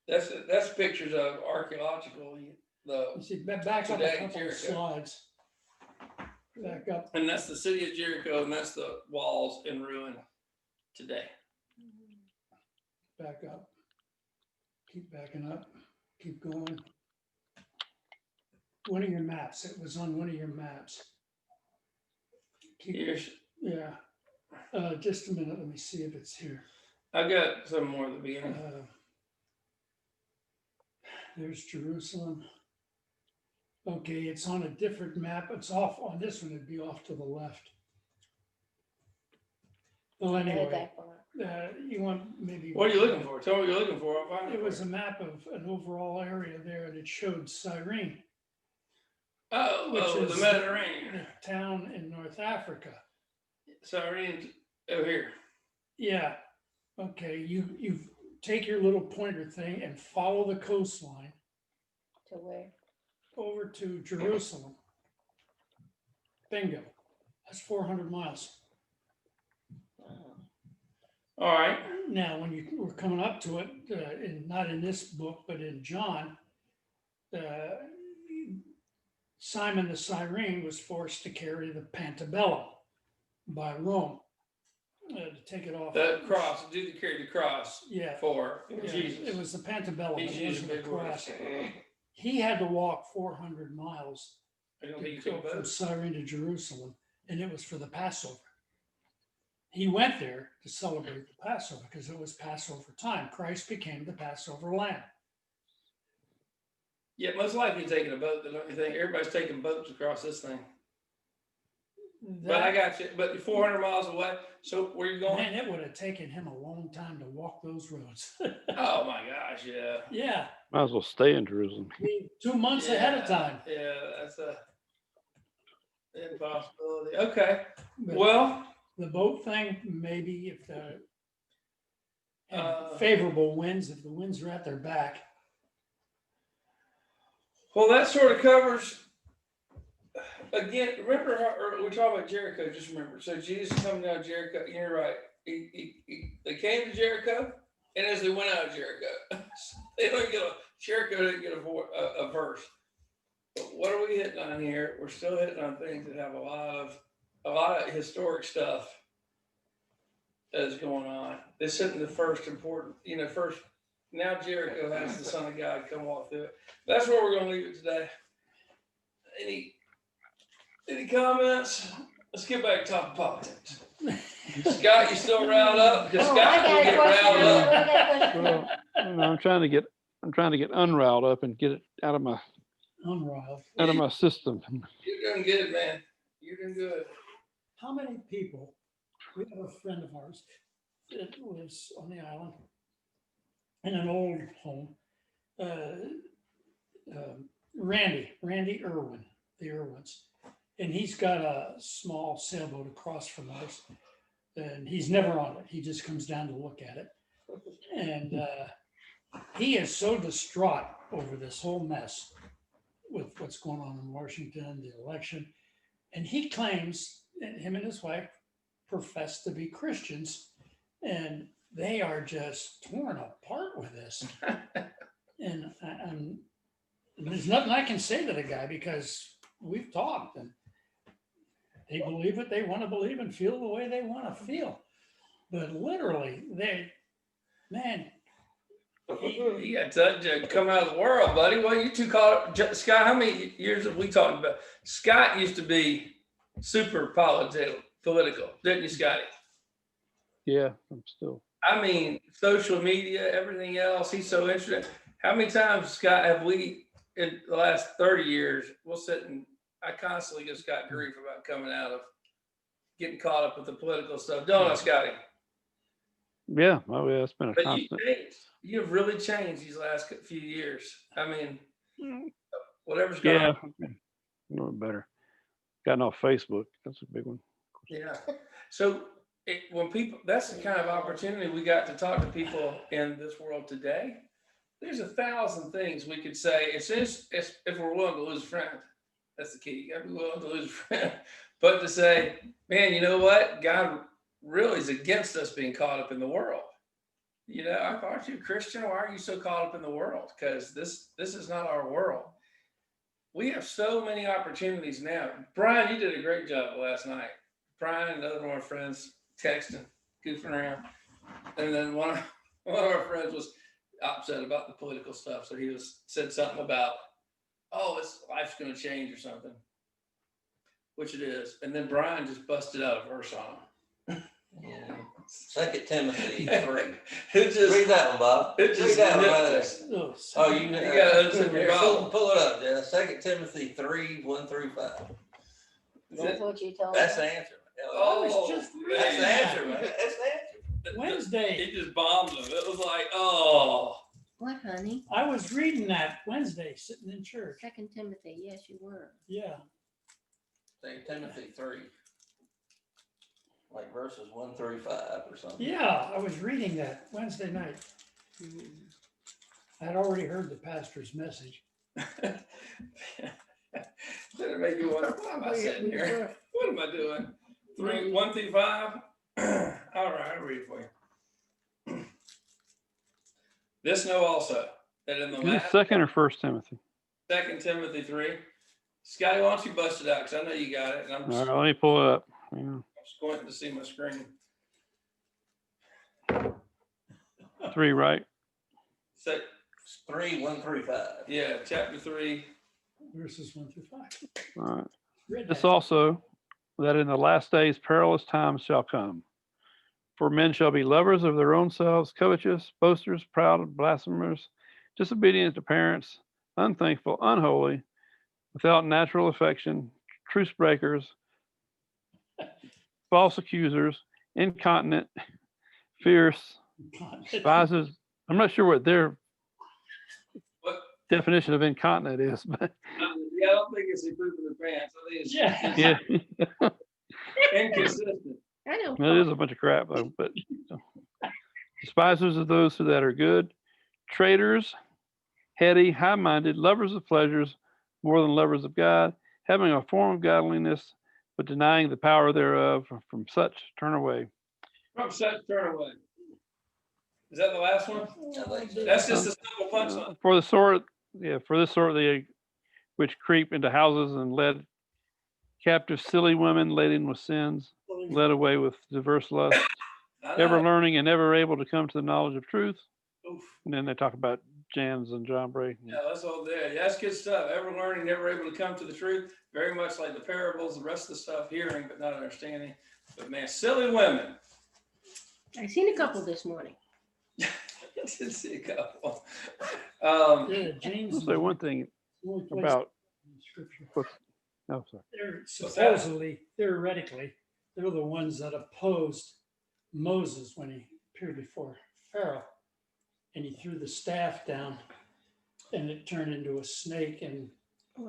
That's pictures of archaeologically, You see, back up a Today, couple of Jericho. slides. Back up. and that's the city of Jericho, and that's the walls in ruin today. Back up. Keep backing up. Keep going. One of your maps. It was on one of your maps. Here's, Yeah. Just a minute. Let me see if it's here. I got some more at the beginning. There's Jerusalem. Okay, it's on a different map. It's off on this one. It'd be off to the left. Well, anyway, you want maybe. What are you looking for? Tell me what you're looking for. I'll find It was for a you. map of an overall area there, and it showed Cyrene, which which the is Mediterranean. the town in North Africa. Cyrene over here. Yeah. Okay. You take your little pointer thing and follow the coastline To where? over to Jerusalem. Bingo. That's 400 miles. All right. Now, when you were coming up to it, not in this book, but in John, Simon the Cyrene was forced to carry the Pantebellum by Rome to take it off. The cross. Carry the cross Yeah. for Yeah, Jesus. it was the Pantebellum. He's It using wasn't a big words. cross. He had to walk 400 miles I don't to think you go took from both. Cyrene to Jerusalem, and it was for the Passover. He went there to celebrate the Passover because it was Passover time. Christ became the Passover lamb. Yeah, most likely taking a boat. Don't you think? Everybody's taking boats across this thing. But I got you. But you're 400 miles away. So where you going? Man, it would have taken him a long time to walk those roads. Oh my gosh, yeah. Yeah, Might as well stay in Jerusalem. I mean, 2 months ahead of time. Yeah, that's a impossibility. Okay. But Well, the boat thing, maybe if the Uh, favorable winds, if the winds are at their back. that sort of covers again, remember how we're talking about Jericho, just remember. So Jesus coming down Jericho, you're right. They came to Jericho, and as they went out of Jericho, they don't get Jericho didn't get a verse. But what are we hitting on here? We're still hitting on things that have a lot of historic stuff that is going on. This isn't the first important, first. Now Jericho has the Son of God come walk through it. That's where we're going to leave it today. Any comments? Let's get back to top politics. Scott, you still riled up? Because Scott will get riled up. Well, I'm trying to get unriled up and get it out of my system. You're doing good, man. You're doing good. How many people, we have a friend of ours that lives on the island in an old home, Randy Irwin, the Irwins. And he's got a small sailboat across from us, and he's never on it. He just comes down to look at it. And he is so distraught over this whole mess with what's going on in Washington, the election. And he claims, and him and his wife profess to be Christians, and they are just torn apart with this. And there's nothing I can say to the guy because we've talked, and they believe what they want to believe and feel the way they want to feel. But literally, You got to come out of the world, buddy. Well, you two call it, Scott, how many years have we talked about? Scott used to be super political, didn't you, Scotty? Yeah, I'm still. I mean, social media, everything else. He's so interested. How many times, Scott, have we, in the last 30 years, we'll sit and I constantly get Scott grief about coming out of getting caught up with the political stuff. Don't I, Scotty? Yeah, well, yeah, it's been a But constant. you've really changed these last few years. I mean, whatever's going on. Yeah, a little better. Gotten off Facebook. That's a big one. Yeah. So when people, that's the kind of opportunity we got to talk to people in this world today. There's 1,000 things we could say. It's just if we're willing to lose a friend. That's the key. You got to be willing to lose a friend. But to say, man, you know what? God really is against us being caught up in the world. Aren't you a Christian? Why are you so caught up in the world? Because this is not our world. We have so many opportunities now. Brian, you did a great job last night. Brian and another one of our friends texting, goofing around. And then one of our friends was upset about the political stuff. So he said something about, life's going to change or something, which it is. And then Brian just busted out a verse on him. Yeah. 2 Timothy 3. Read that one, Bob. It just read that one. Oh, you got to pull it up, Jenna. 2 Timothy 3, 1 through 5. That's what you told That's me. the answer. I was just reading That's the that. answer, man. That's the answer. Wednesday. He just bombed him. It was like, oh. What, honey? I was reading that Wednesday sitting in church. 2 Timothy, yes, you were. Yeah. 2 Timothy 3. Like verses 1 through 5 or something. Yeah, I was reading that Wednesday night. I'd already heard the pastor's message. Did it make you wonder, why am I sitting here? What am I doing? 3, 1 through 5? All right, I'll read it for you. This know also, that in the Is it last 2nd or 1 Timothy? 2 Timothy 3. Scotty, why don't you bust it out? Because I know you got it. And I'm All just right, let me pull it up. Yeah. squinting to see my screen. 3, right? So, 3, 1 through 5. yeah, chapter 3. Verses 1 through 5. All right. Read This that. also, that in the last days perilous times shall come. For men shall be lovers of their own selves, covetous, boasters, proud, blasphemers, disobedient to parents, unthankful, unholy, without natural affection, truce breakers, false accusers, incontinent, fierce, despisers. I'm not sure what their What? definition of incontinent is, but Yeah, I don't think it's a group of the pants. I think it's Yeah. yeah, inconsistent. I know. it is a bunch of crap though. But despisers of those that are good, traitors, heady, high-minded, lovers of pleasures more than lovers of God, having a form of godliness, but denying the power thereof. From such turn away. From such turn away. Is that the last one? I think so. That's just a simple punchline. For this sort they which creep into houses and led captive silly women laden with sins, led away with diverse lusts, I ever know. learning and never able to come to the knowledge of truth. Oof. And then they talk about Jans and John Bray. Yeah, that's all there. Yeah, that's good stuff. Ever learning, never able to come to the truth. Very much like the parables, the rest of the stuff, hearing but not understanding. But man, silly women. I seen a couple this morning. I did see a couple. Yeah, James. I'll say one thing about Scripture. what's, no, sorry. They're What's that? supposedly, theoretically, they're the ones that opposed Moses when he appeared before Pharaoh. And he threw the staff down and it turned into a snake and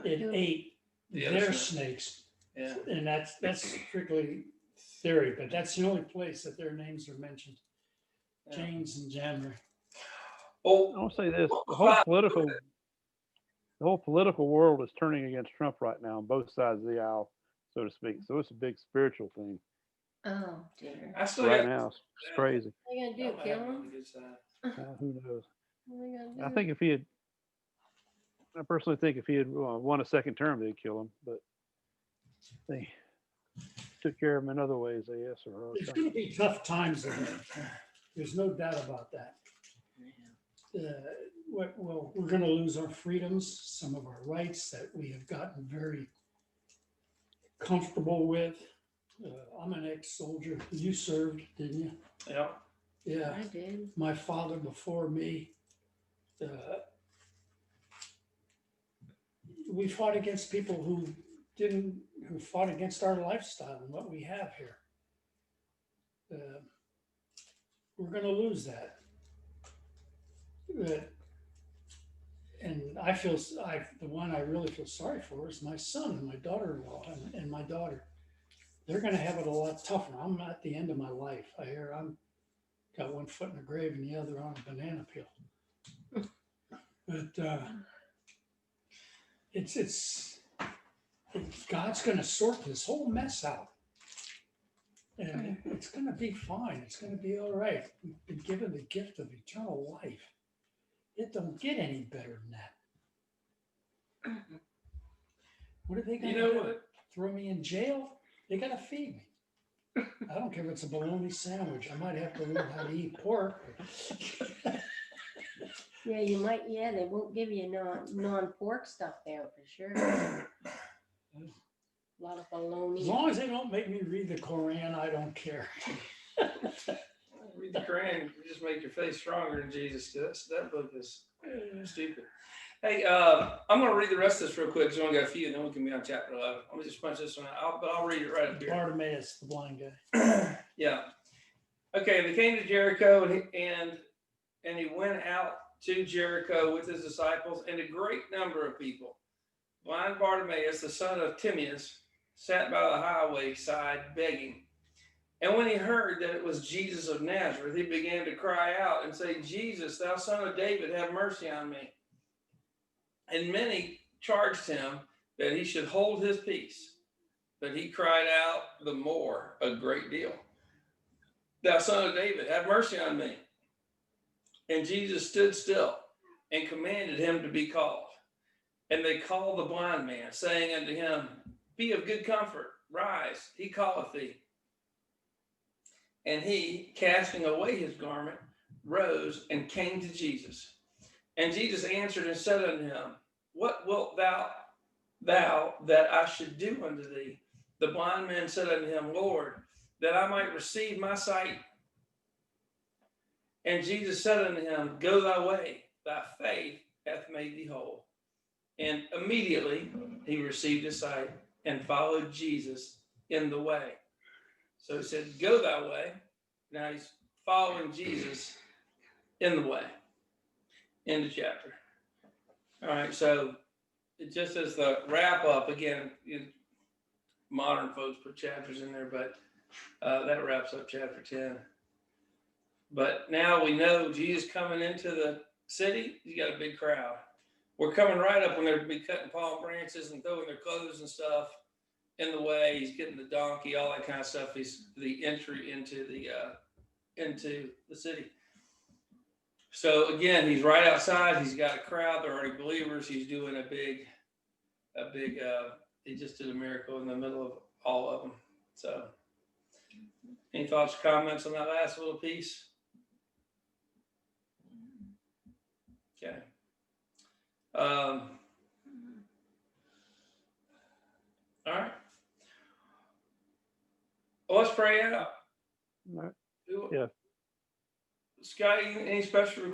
it ate The other their snake. snakes. Yeah. And that's strictly theory, but that's the only place that their names are mentioned. Yeah. James and Janner. Oh, I'll say this: the whole political world is turning against Trump right now on both sides of the aisle, so to speak. So it's a big spiritual thing Oh dear. I still right got now. It's crazy. What are you gonna do? Kill him? Who knows? What are you gonna do? I think I personally think if he had won a second term, they'd kill him. But they took care of him in other ways, I guess. Or There's going to be tough times ahead. There's no doubt about that. Well, we're going to lose our freedoms, some of our rights that we have gotten very comfortable with. I'm an ex-soldier. You served, didn't you? Yeah. Yeah. I did. My father before me. We fought against people who fought against our lifestyle and what we have here. We're going to lose that. And the one I really feel sorry for is my son and my daughter-in-law and my daughter. They're going to have it a lot tougher. I'm at the end of my life. I hear I'm got one foot in the grave and the other on a banana peel. But it's God's going to sort this whole mess out. And it's going to be fine. It's going to be all right. We've been given the gift of eternal life. It don't get any better than that. What are they going to do? What? Throw me in jail? They got to feed me. I don't care if it's a bologna sandwich. I might have to learn how to eat pork. Yeah, you might. Yeah, they won't give you non-pork stuff there for sure. A lot of bologna. As long as they don't make me read the Koran, I don't care. Read the Quran, you just make your faith stronger in Jesus. That book is stupid. Hey, I'm going to read the rest of this real quick because we only got a few, and then we can be on chapter 11. Let me just punch this one out, but I'll read it right up here. Bartimaeus, the blind guy. Yeah. Okay, they came to Jericho, and he went out to Jericho with his disciples and a great number of people. Blind Bartimaeus, the son of Timaeus, sat by the highway side begging. And when he heard that it was Jesus of Nazareth, he began to cry out and say, Jesus, thou son of David, have mercy on me. And many charged him that he should hold his peace. But he cried out the more a great deal. Thou son of David, have mercy on me. And Jesus stood still and commanded him to be called. And they called the blind man, saying unto him, Be of good comfort, rise, he calleth thee. And he, casting away his garment, rose and came to Jesus. And Jesus answered and said unto him, What wilt thou that I should do unto thee? The blind man said unto him, Lord, that I might receive my sight. And Jesus said unto him, Go thy way, thy faith hath made thee whole. And immediately he received his sight and followed Jesus in the way. So he said, Go thy way. Now he's following Jesus in the way. End of chapter. All right, so it just as the wrap up, again, modern folks put chapters in there, but that wraps up chapter 10. But now we know Jesus coming into the city, he's got a big crowd. we're coming right up when they're be cutting palm branches and throwing their clothes and stuff in the way. He's getting the donkey, all that kind of stuff. He's the entry into the city. So again, he's right outside. He's got a crowd. They're already believers. He's doing a big. He just did a miracle in the middle of all of them. So, any thoughts or comments on that last little piece? Okay. All right. Well, let's pray out. All right. Who- Yeah. Scott, any special